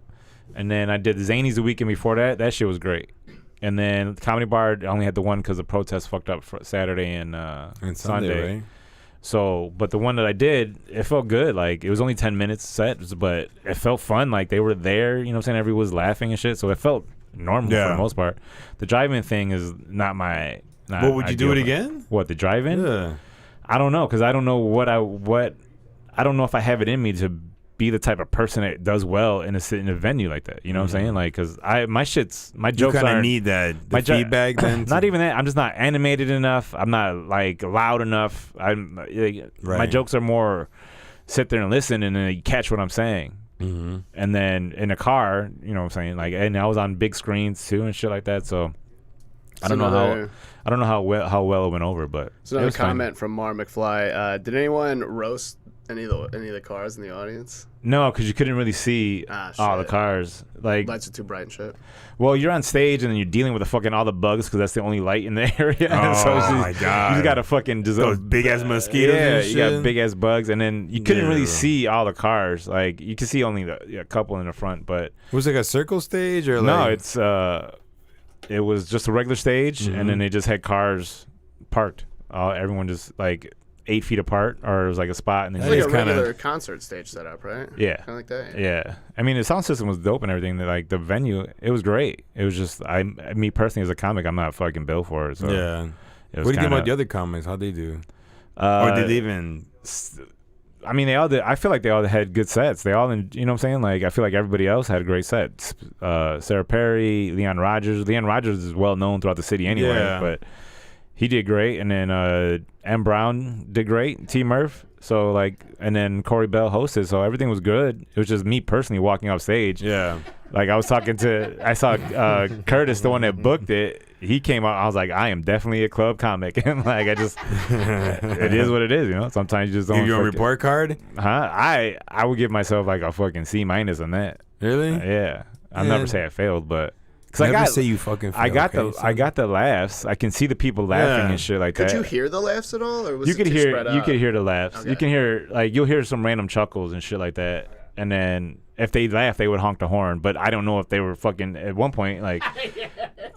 And then I did the Zanies the weekend before that. That shit was great. And then the Comedy Bar, I only had the one because the protest fucked up for Saturday and Sunday. Right? So, but the one that I did, it felt good. Like, it was only 10 minutes set, but it felt fun. Like, they were there. You know what I'm saying? Everyone was laughing and shit. So it felt normal for the most part. The drive-in thing is not my... But would you do it again? What, the drive-in? Yeah. I don't know, because I don't know I don't know if I have it in me to be the type of person that does well in a venue like that. You know what I'm saying? Like, because my jokes you kind of need that feedback then. Not even that. I'm just not animated enough. I'm not like loud enough. My jokes are more sit there and listen, and then you catch what I'm saying. Mm-hmm. And then in a car, you know what I'm saying? Like, and I was on big screens too and shit like that. So I don't know how well it went over, but it's another comment from Mar McFly. Did anyone roast any of the cars in the audience? No, because you couldn't really see all the cars. Like, lights are too bright and shit. Well, you're on stage and then you're dealing with all the bugs because that's the only light in the area. Oh so my god! You just gotta fucking those big ass mosquitoes. Yeah, and shit. You got big ass bugs, and then you couldn't really see all the cars. Like, you could see only a couple in the front. But was it like a circle stage or no? like... It's it was just a regular stage, and then they just had cars parked. Everyone just like 8 feet apart, or it was like a spot, and then it's like a regular concert stage setup, right? Yeah, kind of like that. Yeah, I mean the sound system was dope and everything. Like the venue, it was great. It was just me personally as a comic, I'm not fucking built for it. So yeah. What do you think about the other comics? How'd they do? Or did they even? I mean, they all did. I feel like they all had good sets. They all, you know what I'm saying? Like, I feel like everybody else had great sets. Sarah Perry, Leon Rogers. Leon Rogers is well known throughout the city anyway, but he did great. And then M. Brown did great. T. Murph. So, like, and then Corey Bell hosted. So everything was good. It was just me personally walking off stage. Yeah. Like, I saw Curtis, the one that booked it. He came out. I was like, I am definitely a club comic. And like, it is what it is, you know. Sometimes you just don't. Give you a report card? Huh? I would give myself like a fucking C- on that. Really? Yeah. I'll never say I failed, but because say you fucking failed. I got the laughs. I can see the people laughing and shit like that. Could you hear the laughs at all, or was you it could too hear spread out? You could hear the laughs. Okay. You can hear you'll hear some random chuckles and shit like that, and then. If they laugh, they would honk the horn. But I don't know if they were fucking at one point. Like,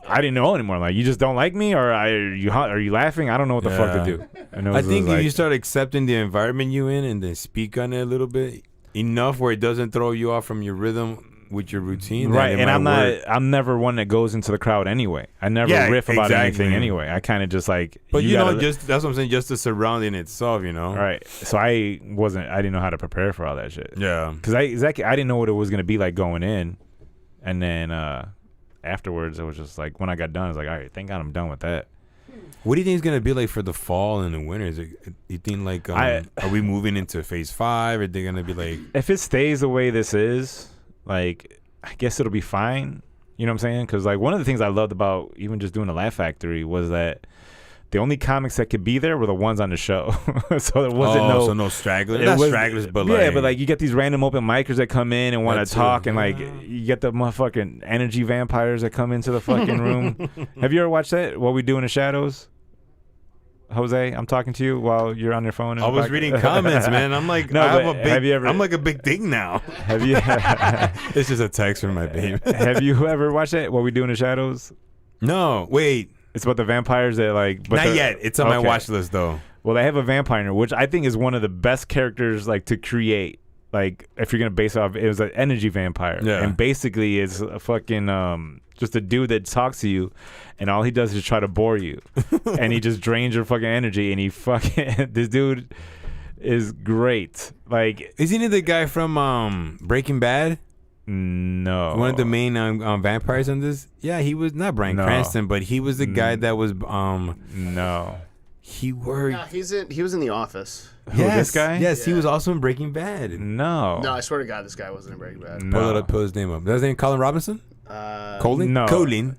I didn't know anymore. Like, you just don't like me, or are you laughing? I don't know what the fuck to do. I think if you start accepting the environment you in and then speak on it a little bit enough where it doesn't throw you off from your rhythm with your routine, right? And I'm never one that goes into the crowd anyway. I never riff about anything anyway. I kind of just like. But just that's what I'm saying. Just the surrounding itself, you know. Right. So I didn't know how to prepare for all that shit. Yeah. Because I didn't know what it was gonna be like going in, and then afterwards it was just like when I got done, I was like, all right, thank God I'm done with that. What do you think it's gonna be like for the fall and the winter? Is it? You think like are we moving into phase 5? Are they gonna be like? If it stays the way this is. Like, I guess it'll be fine. You know what I'm saying? Because, like, one of the things I loved about even just doing the Laugh Factory was that the only comics that could be there were the ones on the show. So there wasn't no stragglers. Not stragglers, but like... Yeah, but, like, you get these random open micers that come in and want to talk, and, like, you get the motherfucking energy vampires that come into the fucking room. Have you ever watched that? What We Do in the Shadows? Jose, I'm talking to you while you're on your phone. I was reading comments, man. I'm like, I'm like a big thing now. Have you? It's just a text from my baby. Have you ever watched that? What We Do in the Shadows? No, wait. It's about the vampires that like. Not yet. It's on my watch list though. Well, they have a vampire, which I think is one of the best characters like to create. Like, if you're gonna base it off, it was an energy vampire, and basically it's a fucking just a dude that talks to you, and all he does is try to bore you, and he just drains your fucking energy, and he fucking this dude is great. Like, isn't he the guy from Breaking Bad? No, one of the main vampires on this. Yeah, he was not Bryan Cranston, but he was the guy that was no. He worked. No, he was in The Office. Yes, this guy? Yes, he was also in Breaking Bad. No. No, I swear to God, this guy wasn't in Breaking Bad. No. Pull his name up. Is his name Colin Robinson? Colin? No. Colin.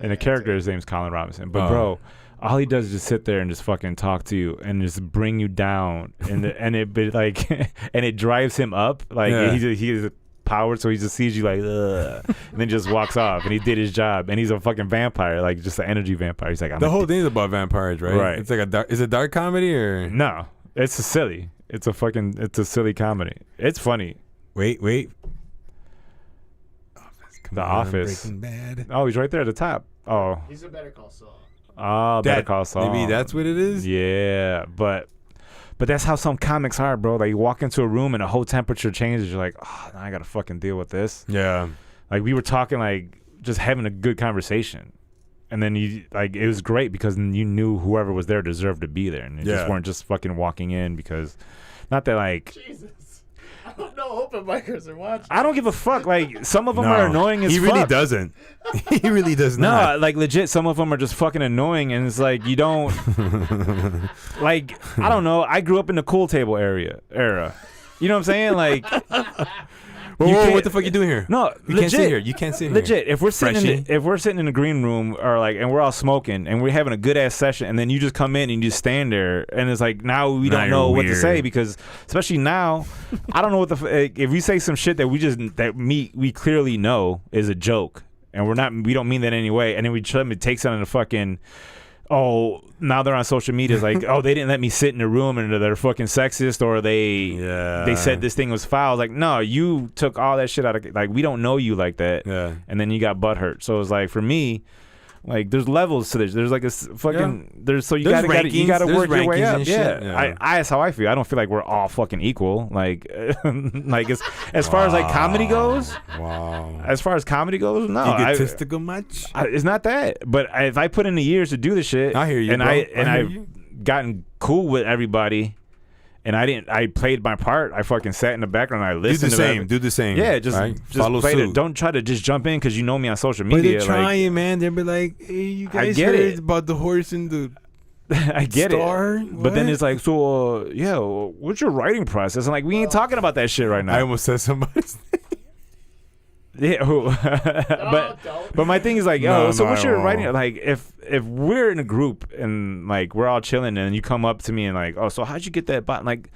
And the character, his name's Colin Robinson. But bro, all he does is just sit there and just fucking talk to you and just bring you down, and it drives him up. Like he's powered, so he just sees you like, ugh, and then just walks off, and he did his job, and he's a fucking vampire, like just an energy vampire. He's like, the whole thing is about vampires, right? Right. It's like is it dark comedy or no? It's a silly comedy. It's funny. Wait. The Office. Breaking Bad. Oh, he's right there at the top. Oh, He's a Better Call Saul. Oh, Better Call Saul. Maybe that's what it is. Yeah, but that's how some comics are, bro. Like, you walk into a room and the whole temperature changes. You're like, oh, now I gotta fucking deal with this. Yeah. Like, we were talking, like, just having a good conversation, and then it was great because you knew whoever was there deserved to be there, and you just weren't just fucking walking in because, not that like. Jesus. I don't know open micers are watching. I don't give a fuck. Like, some of them are annoying as fuck. He really doesn't. He really does not. No, like, legit, some of them are just fucking annoying, and it's like, you don't... like, I don't know. I grew up in the cool table era. You know what I'm saying? Like... Whoa, what the fuck you doing here? No, you legit, can't sit here. You can't sit here. Legit, if we're sitting in the green room or like, and we're all smoking and we're having a good ass session, and then you just come in and you just stand there, and it's like now we don't know what to say, because especially now, I don't know what if we say some shit that we clearly know is a joke, and we don't mean that anyway, and then we try to take something to fucking. Oh, now they're on social media. It's like, oh, they didn't let me sit in the room, and they're fucking sexist, or they said this thing was foul. It's like, no, you took all that shit out of, like, we don't know you like that. Yeah. And then you got butthurt. So it's like, for me, like, there's levels to this. There's like a fucking you gotta work your way up. Yeah. That's how I feel. I don't feel like we're all fucking equal. Like, like as far as like comedy goes. Wow. As far as comedy goes, no. Egotistical much? It's not that. But if I put in the years to do this shit, I hear you. And I've gotten cool with everybody. And I played my part. I fucking sat in the background. And I listened. Do the same. Yeah, just follow play suit. it. Don't try to just jump in because you know me on social media. But they're trying, man. They'll be like, "Hey, you guys heard about the horse and the I get star? It, but then it's like, so yeah, what's your writing process? And like, we ain't talking about that shit right now. I almost said somebody's name. Yeah, but my thing is like, what's your writing? Like, if we're in a group and like we're all chilling, and you come up to me and like, oh, so how'd you get that button? Like,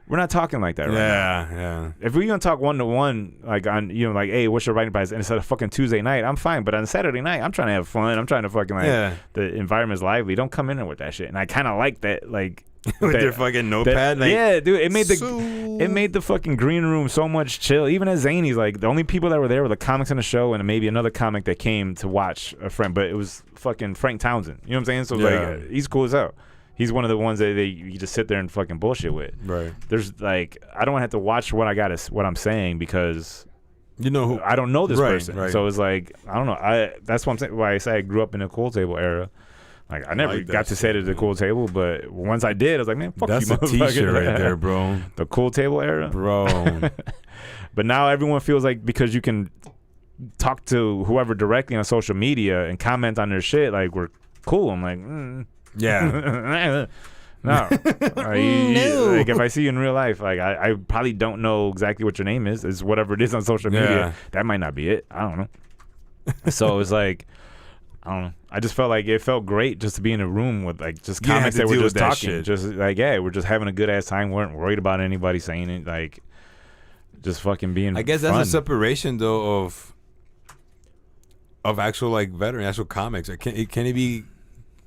we're not talking like that right now. Yeah. If we're gonna talk 1-to-1, like on, like, hey, what's your writing process? And instead of fucking Tuesday night, I'm fine. But on Saturday night, I'm trying to have fun. I'm trying to fucking the environment's lively. Don't come in there with that shit. And I kind of like that, like. With their fucking notepad, dude, it made the fucking green room so much chill. Even at Zany's, like, the only people that were there were the comics on the show and maybe another comic that came to watch a friend, but it was fucking Frank Townsend. You know what I'm saying? So like, he's cool as hell. He's one of the ones that you just sit there and fucking bullshit with. Right. There's like, I don't have to watch what I'm saying because you know who I don't know this person. Right. So it's like, I don't know. That's what I'm saying. Why I say I grew up in a cool table era. Like, I never got to sit at the cool table, but once I did, I was like, man, fuck that's you, motherfucker. That's a t-shirt right there, bro. The cool table era? Bro. But now everyone feels like because you can talk to whoever directly on social media and comment on their shit, like, we're cool. I'm like, yeah. No. Like, if I see you in real life, like, I probably don't know exactly what your name is. It's whatever it is on social media. Yeah. That might not be it. I don't know. So it's like, I don't know. I just felt like it felt great just to be in a room with like just comics that were just talking, shit. Just like, yeah, we're just having a good ass time. We weren't worried about anybody saying it. Like, just fucking being. I guess fun. That's a separation though of actual like veteran, actual comics. Can it be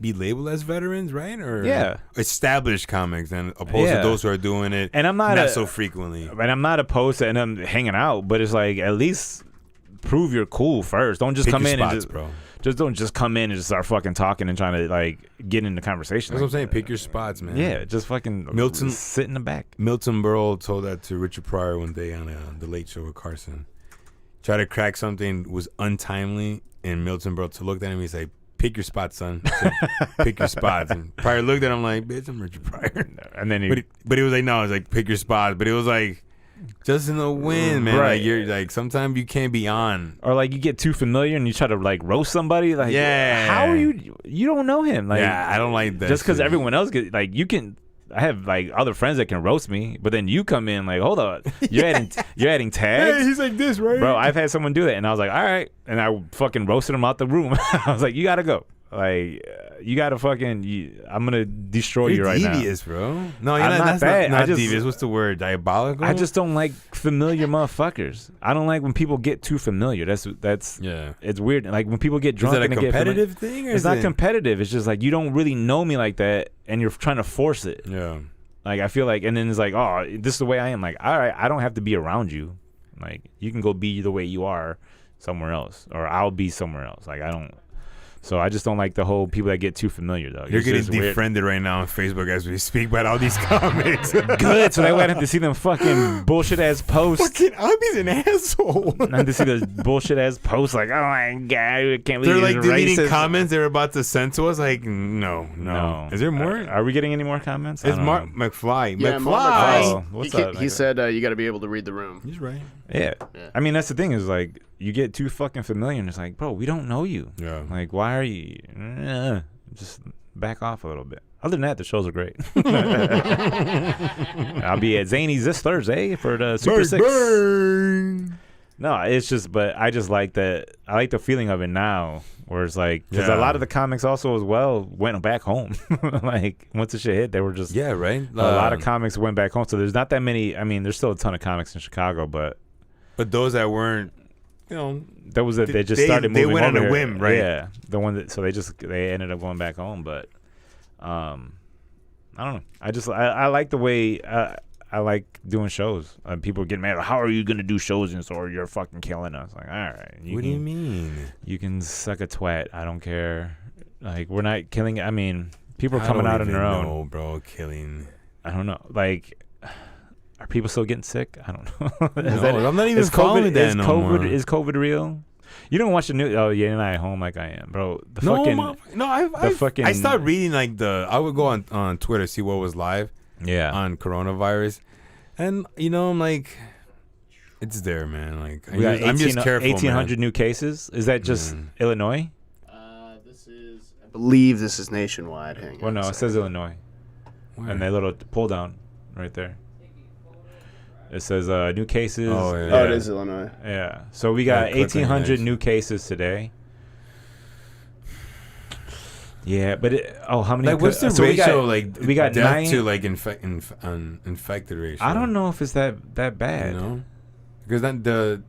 labeled as veterans, right? Or established comics, and opposed to those who are doing it. And I'm not so frequently. And I'm not opposed to them hanging out, but it's like at least prove you're cool first. Don't just come in and just, bro. Just don't just come in and just start fucking talking and trying to like get into conversation. That's what I'm saying. Pick your spots, man. Yeah, just fucking sit in the back. Milton Berle told that to Richard Pryor one day on the Late Show with Carson. Try to crack something was untimely, and Milton Berle looked at him. He's like, "Pick your spots, son. Pick your spots." And Pryor looked at him like, "Bitch, I'm Richard Pryor." And then but he was like, "No, it's like pick your spots." But it was like. Just in the wind, man. Right. Like you're like sometimes you can't be on, or like you get too familiar and you try to like roast somebody. Like, how are you? You don't know him. Like, I don't like that. Just because everyone else get like you can. I have like other friends that can roast me, but then you come in like, hold on, you're adding tags. Hey, he's like this, right? Bro, I've had someone do that, and I was like, all right, and I fucking roasted him out the room. I was like, you gotta go. Like, you gotta fucking. I'm gonna destroy you right now. You're devious, bro. No, you're not that. Not devious. What's the word? Diabolical. I just don't like familiar motherfuckers. I don't like when people get too familiar. That's It's weird. Like when people get drunk. Is that and a competitive thing? Or it's not competitive. It's just like you don't really know me like that, and you're trying to force it. Yeah. Like I feel like, and then it's like, oh, this is the way I am. Like, all right, I don't have to be around you. Like you can go be the way you are somewhere else, or I'll be somewhere else. Like I don't. So I just don't like the whole people that get too familiar, though. You're It's getting just weird. defriended right now on Facebook as we speak by all these comics. Good, so that way I don't have to see them fucking bullshit ass posts. Fucking Abi's an asshole. I have to see those bullshit ass posts like, oh my god, I can't believe They're like he's deleting racist. comments they were about to send to us. Like, no. Is there more? Are we getting any more comments? I It's don't Mark know. McFly. Yeah, McFly. Mark Oh, what's up? He said you got to be able to read the room. He's right. Yeah. Yeah. I mean, that's the thing is like you get too fucking familiar and it's like, bro, we don't know you. Yeah. Like, why are you? Just back off a little bit. Other than that, the shows are great. I'll be at Zany's this Thursday for the Super Six. No, it's just, but I just like that. I like the feeling of it now, where it's like, because a lot of the comics also as well went back home. Like once the shit hit, they were just right. A lot of comics went back home, so there's not that many. I mean, there's still a ton of comics in Chicago, but those that weren't, that was that they just started moving. They went on over a here. whim, right? Yeah, the one that so they ended up going back home, but I don't know. I like the way. I like doing shows. People get mad. How are you gonna do shows and so or you're fucking killing us? Like, all right. What do you mean? You can suck a twat. I don't care. Like, we're not killing. I mean, people are coming out on their own. No, bro, killing. I don't know. Like, are people still getting sick? I don't know. I'm not even following that no more. Is COVID real? You don't watch the news. Oh, yeah, you're not at home like I am, bro. I started reading like I would go on Twitter see what was live. Yeah. On coronavirus, and I'm like, it's there, man. Like, I'm just careful. 1,800 new cases. Is that just Illinois? I believe this is nationwide. Hang on. Well, no, it says Illinois. Where? And that little pull down right there. It says new cases. Oh, yeah. Oh, it is Illinois. Yeah. So we got Yeah, click 1,800 on new cases today. Yeah, but how many? Like, what's the ratio? We got death 9 to like infected ratio. I don't know if it's that bad. Because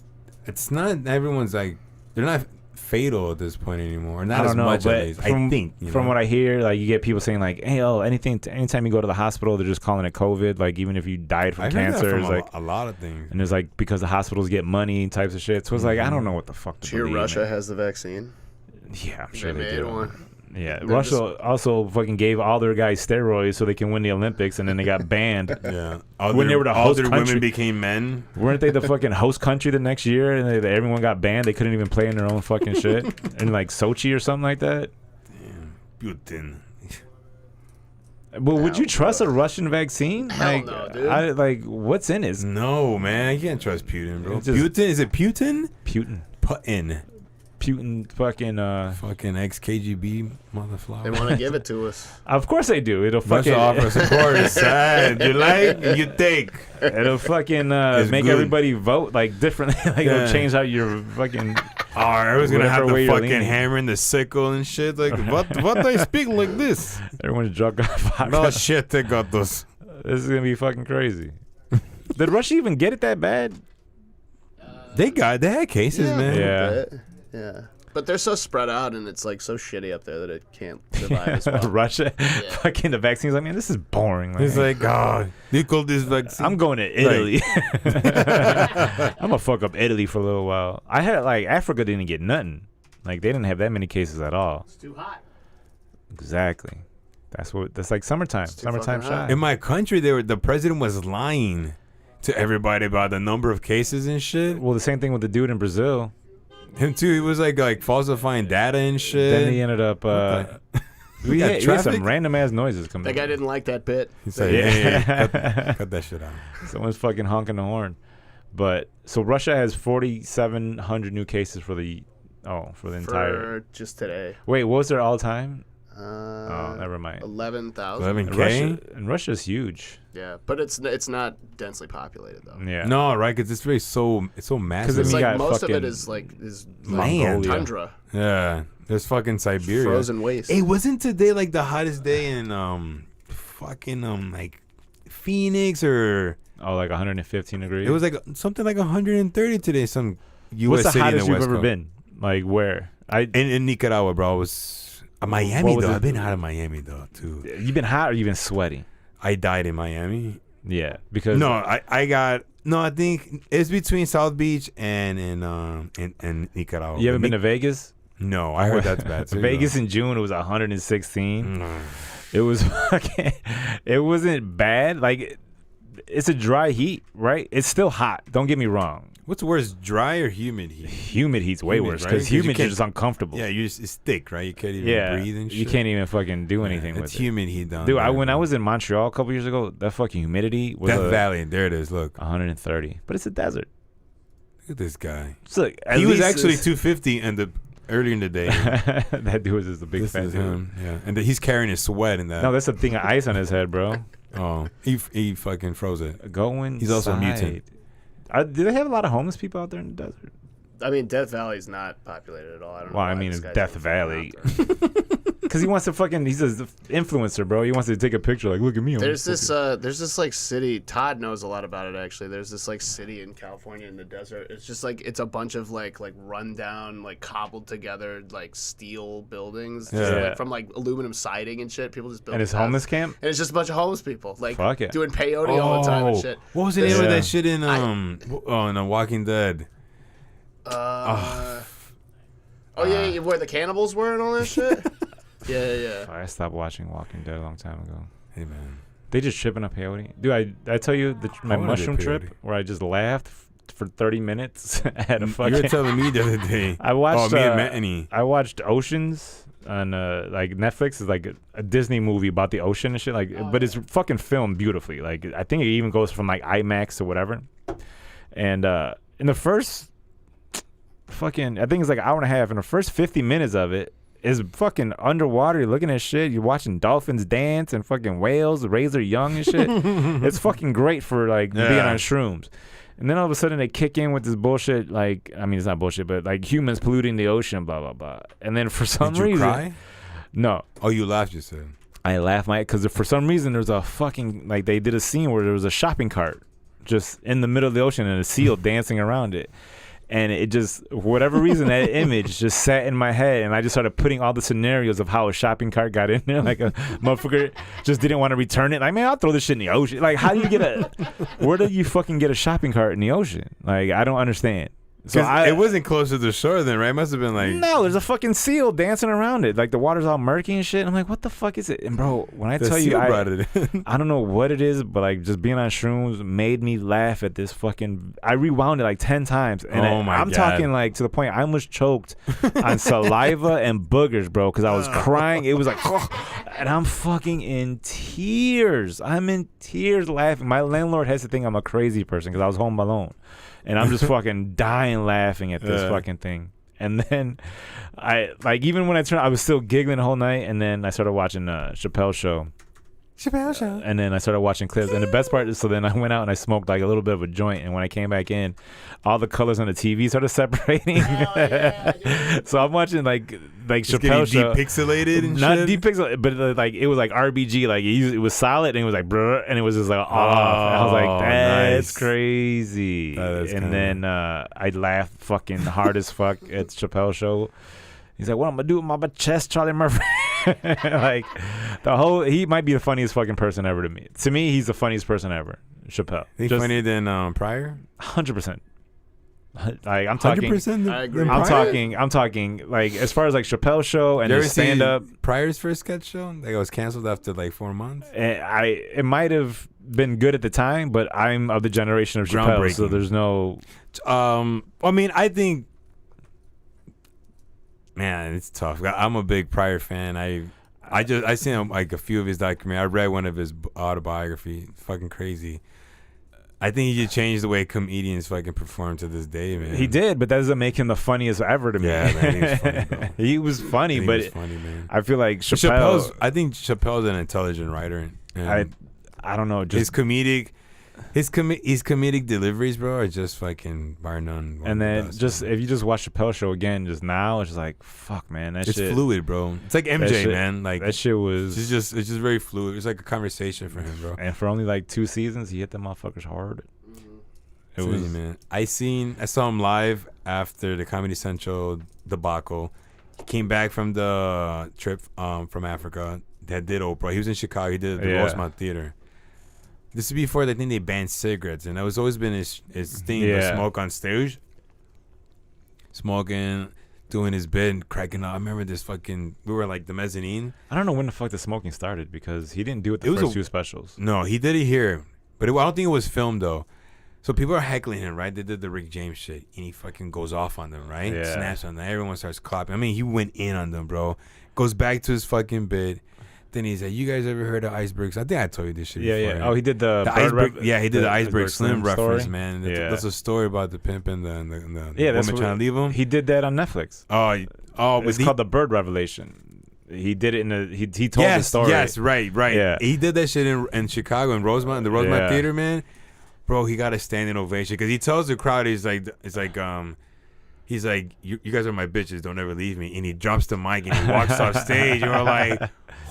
it's not everyone's like they're not fatal at this point anymore. Not I don't as know, much but at least. I think from what I hear, like you get people saying like, "Hey, anytime you go to the hospital, they're just calling it COVID." Like even if you died from cancer, it's like a lot of things. And there's like because the hospitals get money types of shit. So it's like I don't know what the fuck to believe. Russia has the vaccine. Yeah, I'm sure they made do. one. Yeah, Russia also fucking gave all their guys steroids so they can win the Olympics, and then they got banned. Yeah, when they were the host their country. Women became men. Weren't they the fucking host country the next year, and everyone got banned? They couldn't even play in their own fucking shit in like Sochi or something like that. Damn, Putin. But would you trust a Russian vaccine? Hell no, dude. What's in it? No, man, I can't trust Putin, bro. It's just- Putin? Is it Putin? Putin fucking ex-KGB motherfucker. They want to give it to us. Of course they do. It'll fucking Russia offers support. It's sad. You like, you take. It'll fucking make good. everybody vote like differently. Like it'll change how you're fucking. Everyone's gonna have whatever way the you're fucking leaning. hammer and the sickle and shit. Like what I speak like this? Everyone's drunk off vodka. No shit, they got those. This is gonna be fucking crazy. Did Russia even get it that bad? They had cases, man. Yeah. Yeah. But they're so spread out and it's like so shitty up there that it can't survive as well. Russia, fucking the vaccine's like, man, this is boring. It's like, God, they call this vaccine. I'm going to Italy. I'm gonna fuck up Italy for a little while. I had like Africa didn't get nothing. Like they didn't have that many cases at all. It's too hot. Exactly. That's like summertime. Summertime shot. In my country, the president was lying to everybody about the number of cases and shit. Well, the same thing with the dude in Brazil. Him too. He was like falsifying data and shit. Then he ended up. We had some random ass noises coming. That guy didn't like that bit. He said, "Yeah, cut that shit out." Someone's fucking honking the horn. But so Russia has 4,700 new cases for the entire. Just today. Wait, what was their all time? Never mind. 11,000. 11K. And Russia's huge. Yeah, but it's not densely populated though. Yeah. No, right? Because it's so massive. It's you like got most of it fucking is land. tundra, Yeah, there's fucking Siberia. frozen waste. Hey, wasn't today like the hottest day in like Phoenix or? Oh, like 115 degrees. It was like something like 130 today. Some U.S. What's the city in hottest the you've West ever Coast. been? Like where? In Nicaragua, bro. I was Miami What was though. it? I've been out of Miami though too. You've been hot or you've been sweaty? I died in Miami. Yeah, because I think it's between South Beach and in Nicaragua. You haven't been to Vegas? No, I heard that's bad too. Vegas in June, it was 116. It was fucking. It wasn't bad. Like, it's a dry heat, right? It's still hot. Don't get me wrong. What's worse, dry or humid heat? Humid heat's way worse because right? humid you're just uncomfortable. Yeah, it's thick, right? You can't even breathe and shit. You can't even fucking do anything with it. It's humid heat down Dude, there. when I was in Montreal a couple years ago, that fucking humidity was Death Valley. There it is. Look, 130. But it's a desert. Look at this guy. So, look, he was actually 250 earlier in the day. That dude was just a big fan. Yeah, and he's carrying his sweat in that. No, that's a thing of ice on his head, bro. Oh, he fucking froze it. Going. He's also a mutant. Do they have a lot of homeless people out there in the desert? I mean, Death Valley's not populated at all. I don't know. Well, I mean, it's Death Valley. Because he wants to fucking, he's an influencer, bro. He wants to take a picture, like, look at me. There's this like city. Todd knows a lot about it actually. There's this like city in California in the desert. It's just like it's a bunch of like rundown, like cobbled together like steel buildings, just, like, from like aluminum siding and shit. People just build. And it's homeless camp. And it's just a bunch of homeless people, like doing peyote all the time and shit. What was the name of that shit in in The Walking Dead? Yeah, where the cannibals were and all that shit. Yeah. I stopped watching Walking Dead a long time ago. Hey man, they just tripping up peyote. Dude, I tell you my mushroom trip where I just laughed for 30 minutes at a fucking. You were telling me the other day. I watched. Me and Manny. I watched Oceans on like Netflix. Is like a Disney movie about the ocean and shit. Like, but it's fucking filmed beautifully. Like, I think it even goes from like IMAX to whatever. And in the first fucking, I think it's like an hour and a half. In the first 50 minutes of it is fucking underwater. You're looking at shit. You're watching dolphins dance and fucking whales raise their young and shit. It's fucking great for like being on shrooms. And then all of a sudden they kick in with this bullshit. Like, I mean, it's not bullshit, but like humans polluting the ocean, blah blah blah. And then for some reason, did you cry? No. Oh, you laughed. You said. I laughed because for some reason there's a fucking like they did a scene where there was a shopping cart just in the middle of the ocean and a seal dancing around it. And it just, for whatever reason, that image just sat in my head, and I just started putting all the scenarios of how a shopping cart got in there. Like a motherfucker just didn't want to return it. Like, man, I'll throw this shit in the ocean. Like, how do you where do you fucking get a shopping cart in the ocean? Like, I don't understand. So it wasn't close to the shore then, right? It must have been like... No, there's a fucking seal dancing around it. Like, the water's all murky and shit. I'm like, what the fuck is it? And, bro, when I tell you, I don't know what it is, but, like, just being on shrooms made me laugh at this fucking... I rewound it, like, 10 times. And I'm talking, like, to the point I almost choked on saliva and boogers, bro, because I was crying. It was like... and I'm fucking in tears. I'm in tears laughing. My landlord has to think I'm a crazy person because I was home alone. And I'm just fucking dying laughing at this fucking thing. And then even when I was still giggling the whole night. And then I started watching Chappelle's show. And then I started watching clips. And the best part is, so then I went out and I smoked like a little bit of a joint. And when I came back in, all the colors on the TV started separating. So I'm watching like Chappelle's show. Depixelated and not shit? depixelated, but like it was like RBG. Like it was solid and it was like brr, and it was just like off. And I was like, that's crazy. And then I laughed fucking hard as fuck at Chappelle's show. He's like, what I'm gonna do with my chest, Charlie Murphy? Like he might be the funniest fucking person ever to me. To me, he's the funniest person ever. Chappelle. He's funnier than Pryor? 100%. Like I'm talking. 100%. I agree. I'm talking like as far as like Chappelle's show and his stand up. Pryor's first sketch show? Like it was canceled after like 4 months. It might have been good at the time, but I'm of the generation of Chappelle, so there's no. I mean, I think. Man, it's tough. I'm a big Pryor fan. I seen like a few of his documentaries. I read one of his autobiography. Fucking crazy. I think he just changed the way comedians fucking perform to this day, man. He did, but that doesn't make him the funniest ever to me. Yeah, man, he was funny, bro. He was funny, but he was funny, man. I feel like Chappelle. I think Chappelle's an intelligent writer. I don't know. Just his comedic deliveries, bro, are just fucking bar none. And then if you just watch Chappelle's show again, just now, it's just like fuck, man. It's fluid, bro. It's like MJ, man. Like that shit was. It's just very fluid. It's like a conversation for him, bro. And for only like 2 seasons, he hit them motherfuckers hard. It was, man. I saw him live after the Comedy Central debacle. He came back from the trip from Africa that did Oprah. He was in Chicago. He did the Rosemont Theater. This is before I think they banned cigarettes, and that was always been his thing to smoke on stage. Smoking, doing his bit and cracking up. I remember we were like the mezzanine. I don't know when the fuck the smoking started because he didn't do it the first two specials. No, he did it here. But I don't think it was filmed, though. So people are heckling him, right? They did the Rick James shit. And he fucking goes off on them, right? Yeah. Snaps on them. Everyone starts clapping. I mean, he went in on them, bro. Goes back to his fucking bit. Then he's like, you guys ever heard of Icebergs? I think I told you this shit before. Yeah. Oh, he did the Iceberg. Yeah, he did the Iceberg Slim reference, story? man. Yeah. That's a story about the pimp and the that's woman trying to leave him. He did that on Netflix. It's called The Bird Revelation. He did it in a. He told the story. Yes, right. Yeah. He did that shit in Chicago, in Rosemont, the Rosemont Theater, man. Bro, he got a standing ovation because he tells the crowd, he's like, you guys are my bitches, don't ever leave me. And he drops the mic and he walks off stage. And we're like,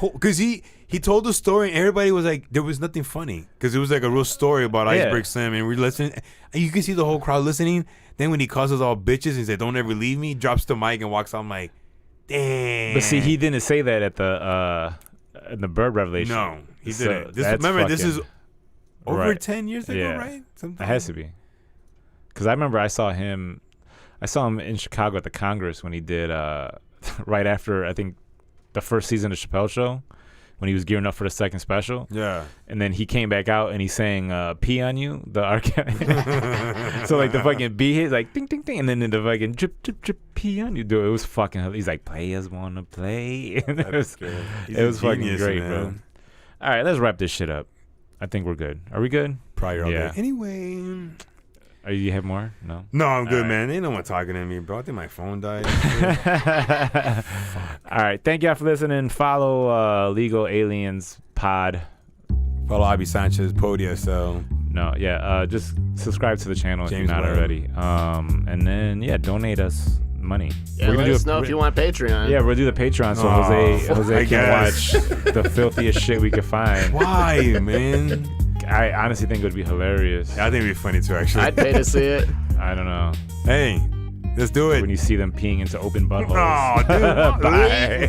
because he told the story and everybody was like, there was nothing funny because it was like a real story about Iceberg Slim. And we're listening. And you can see the whole crowd listening. Then when he calls us all bitches and said, don't ever leave me, drops the mic and walks off. I'm like, damn. But see, he didn't say that at in the Bird Revelation. No, he didn't. This is over 10 years ago, right? It has to be. Because I remember I saw him in Chicago at the Congress when he did, right after, I think, the first season of Chappelle Show, when he was gearing up for the second special. Yeah. And then he came back out and he sang Pee on You, the arcade. So, like, the fucking beat hit, like, ding, ding, ding. And then the fucking drip, drip, drip, pee on you. Dude, it was fucking, he's like, players want to play. And it was fucking great, man. Bro. All right, let's wrap this shit up. I think we're good. Are we good? Probably all day. Anyway. You have more? No? No, I'm good, man. Ain't no one talking to me, bro. I think my phone died. All right. Thank y'all for listening. Follow Legal Aliens Pod. Follow Abi Sanchez, Podia, so. No, just subscribe to the channel James if you're not already. And then, donate us money. Yeah, let us know if you want Patreon. Yeah, we'll do the Patreon so Jose can watch the filthiest shit we could find. Why, man? I honestly think it would be hilarious. I think it'd be funny too, actually. I'd pay to see it. I don't know. Hey, let's do it. When you see them peeing into open buttholes. Oh, dude. Bye.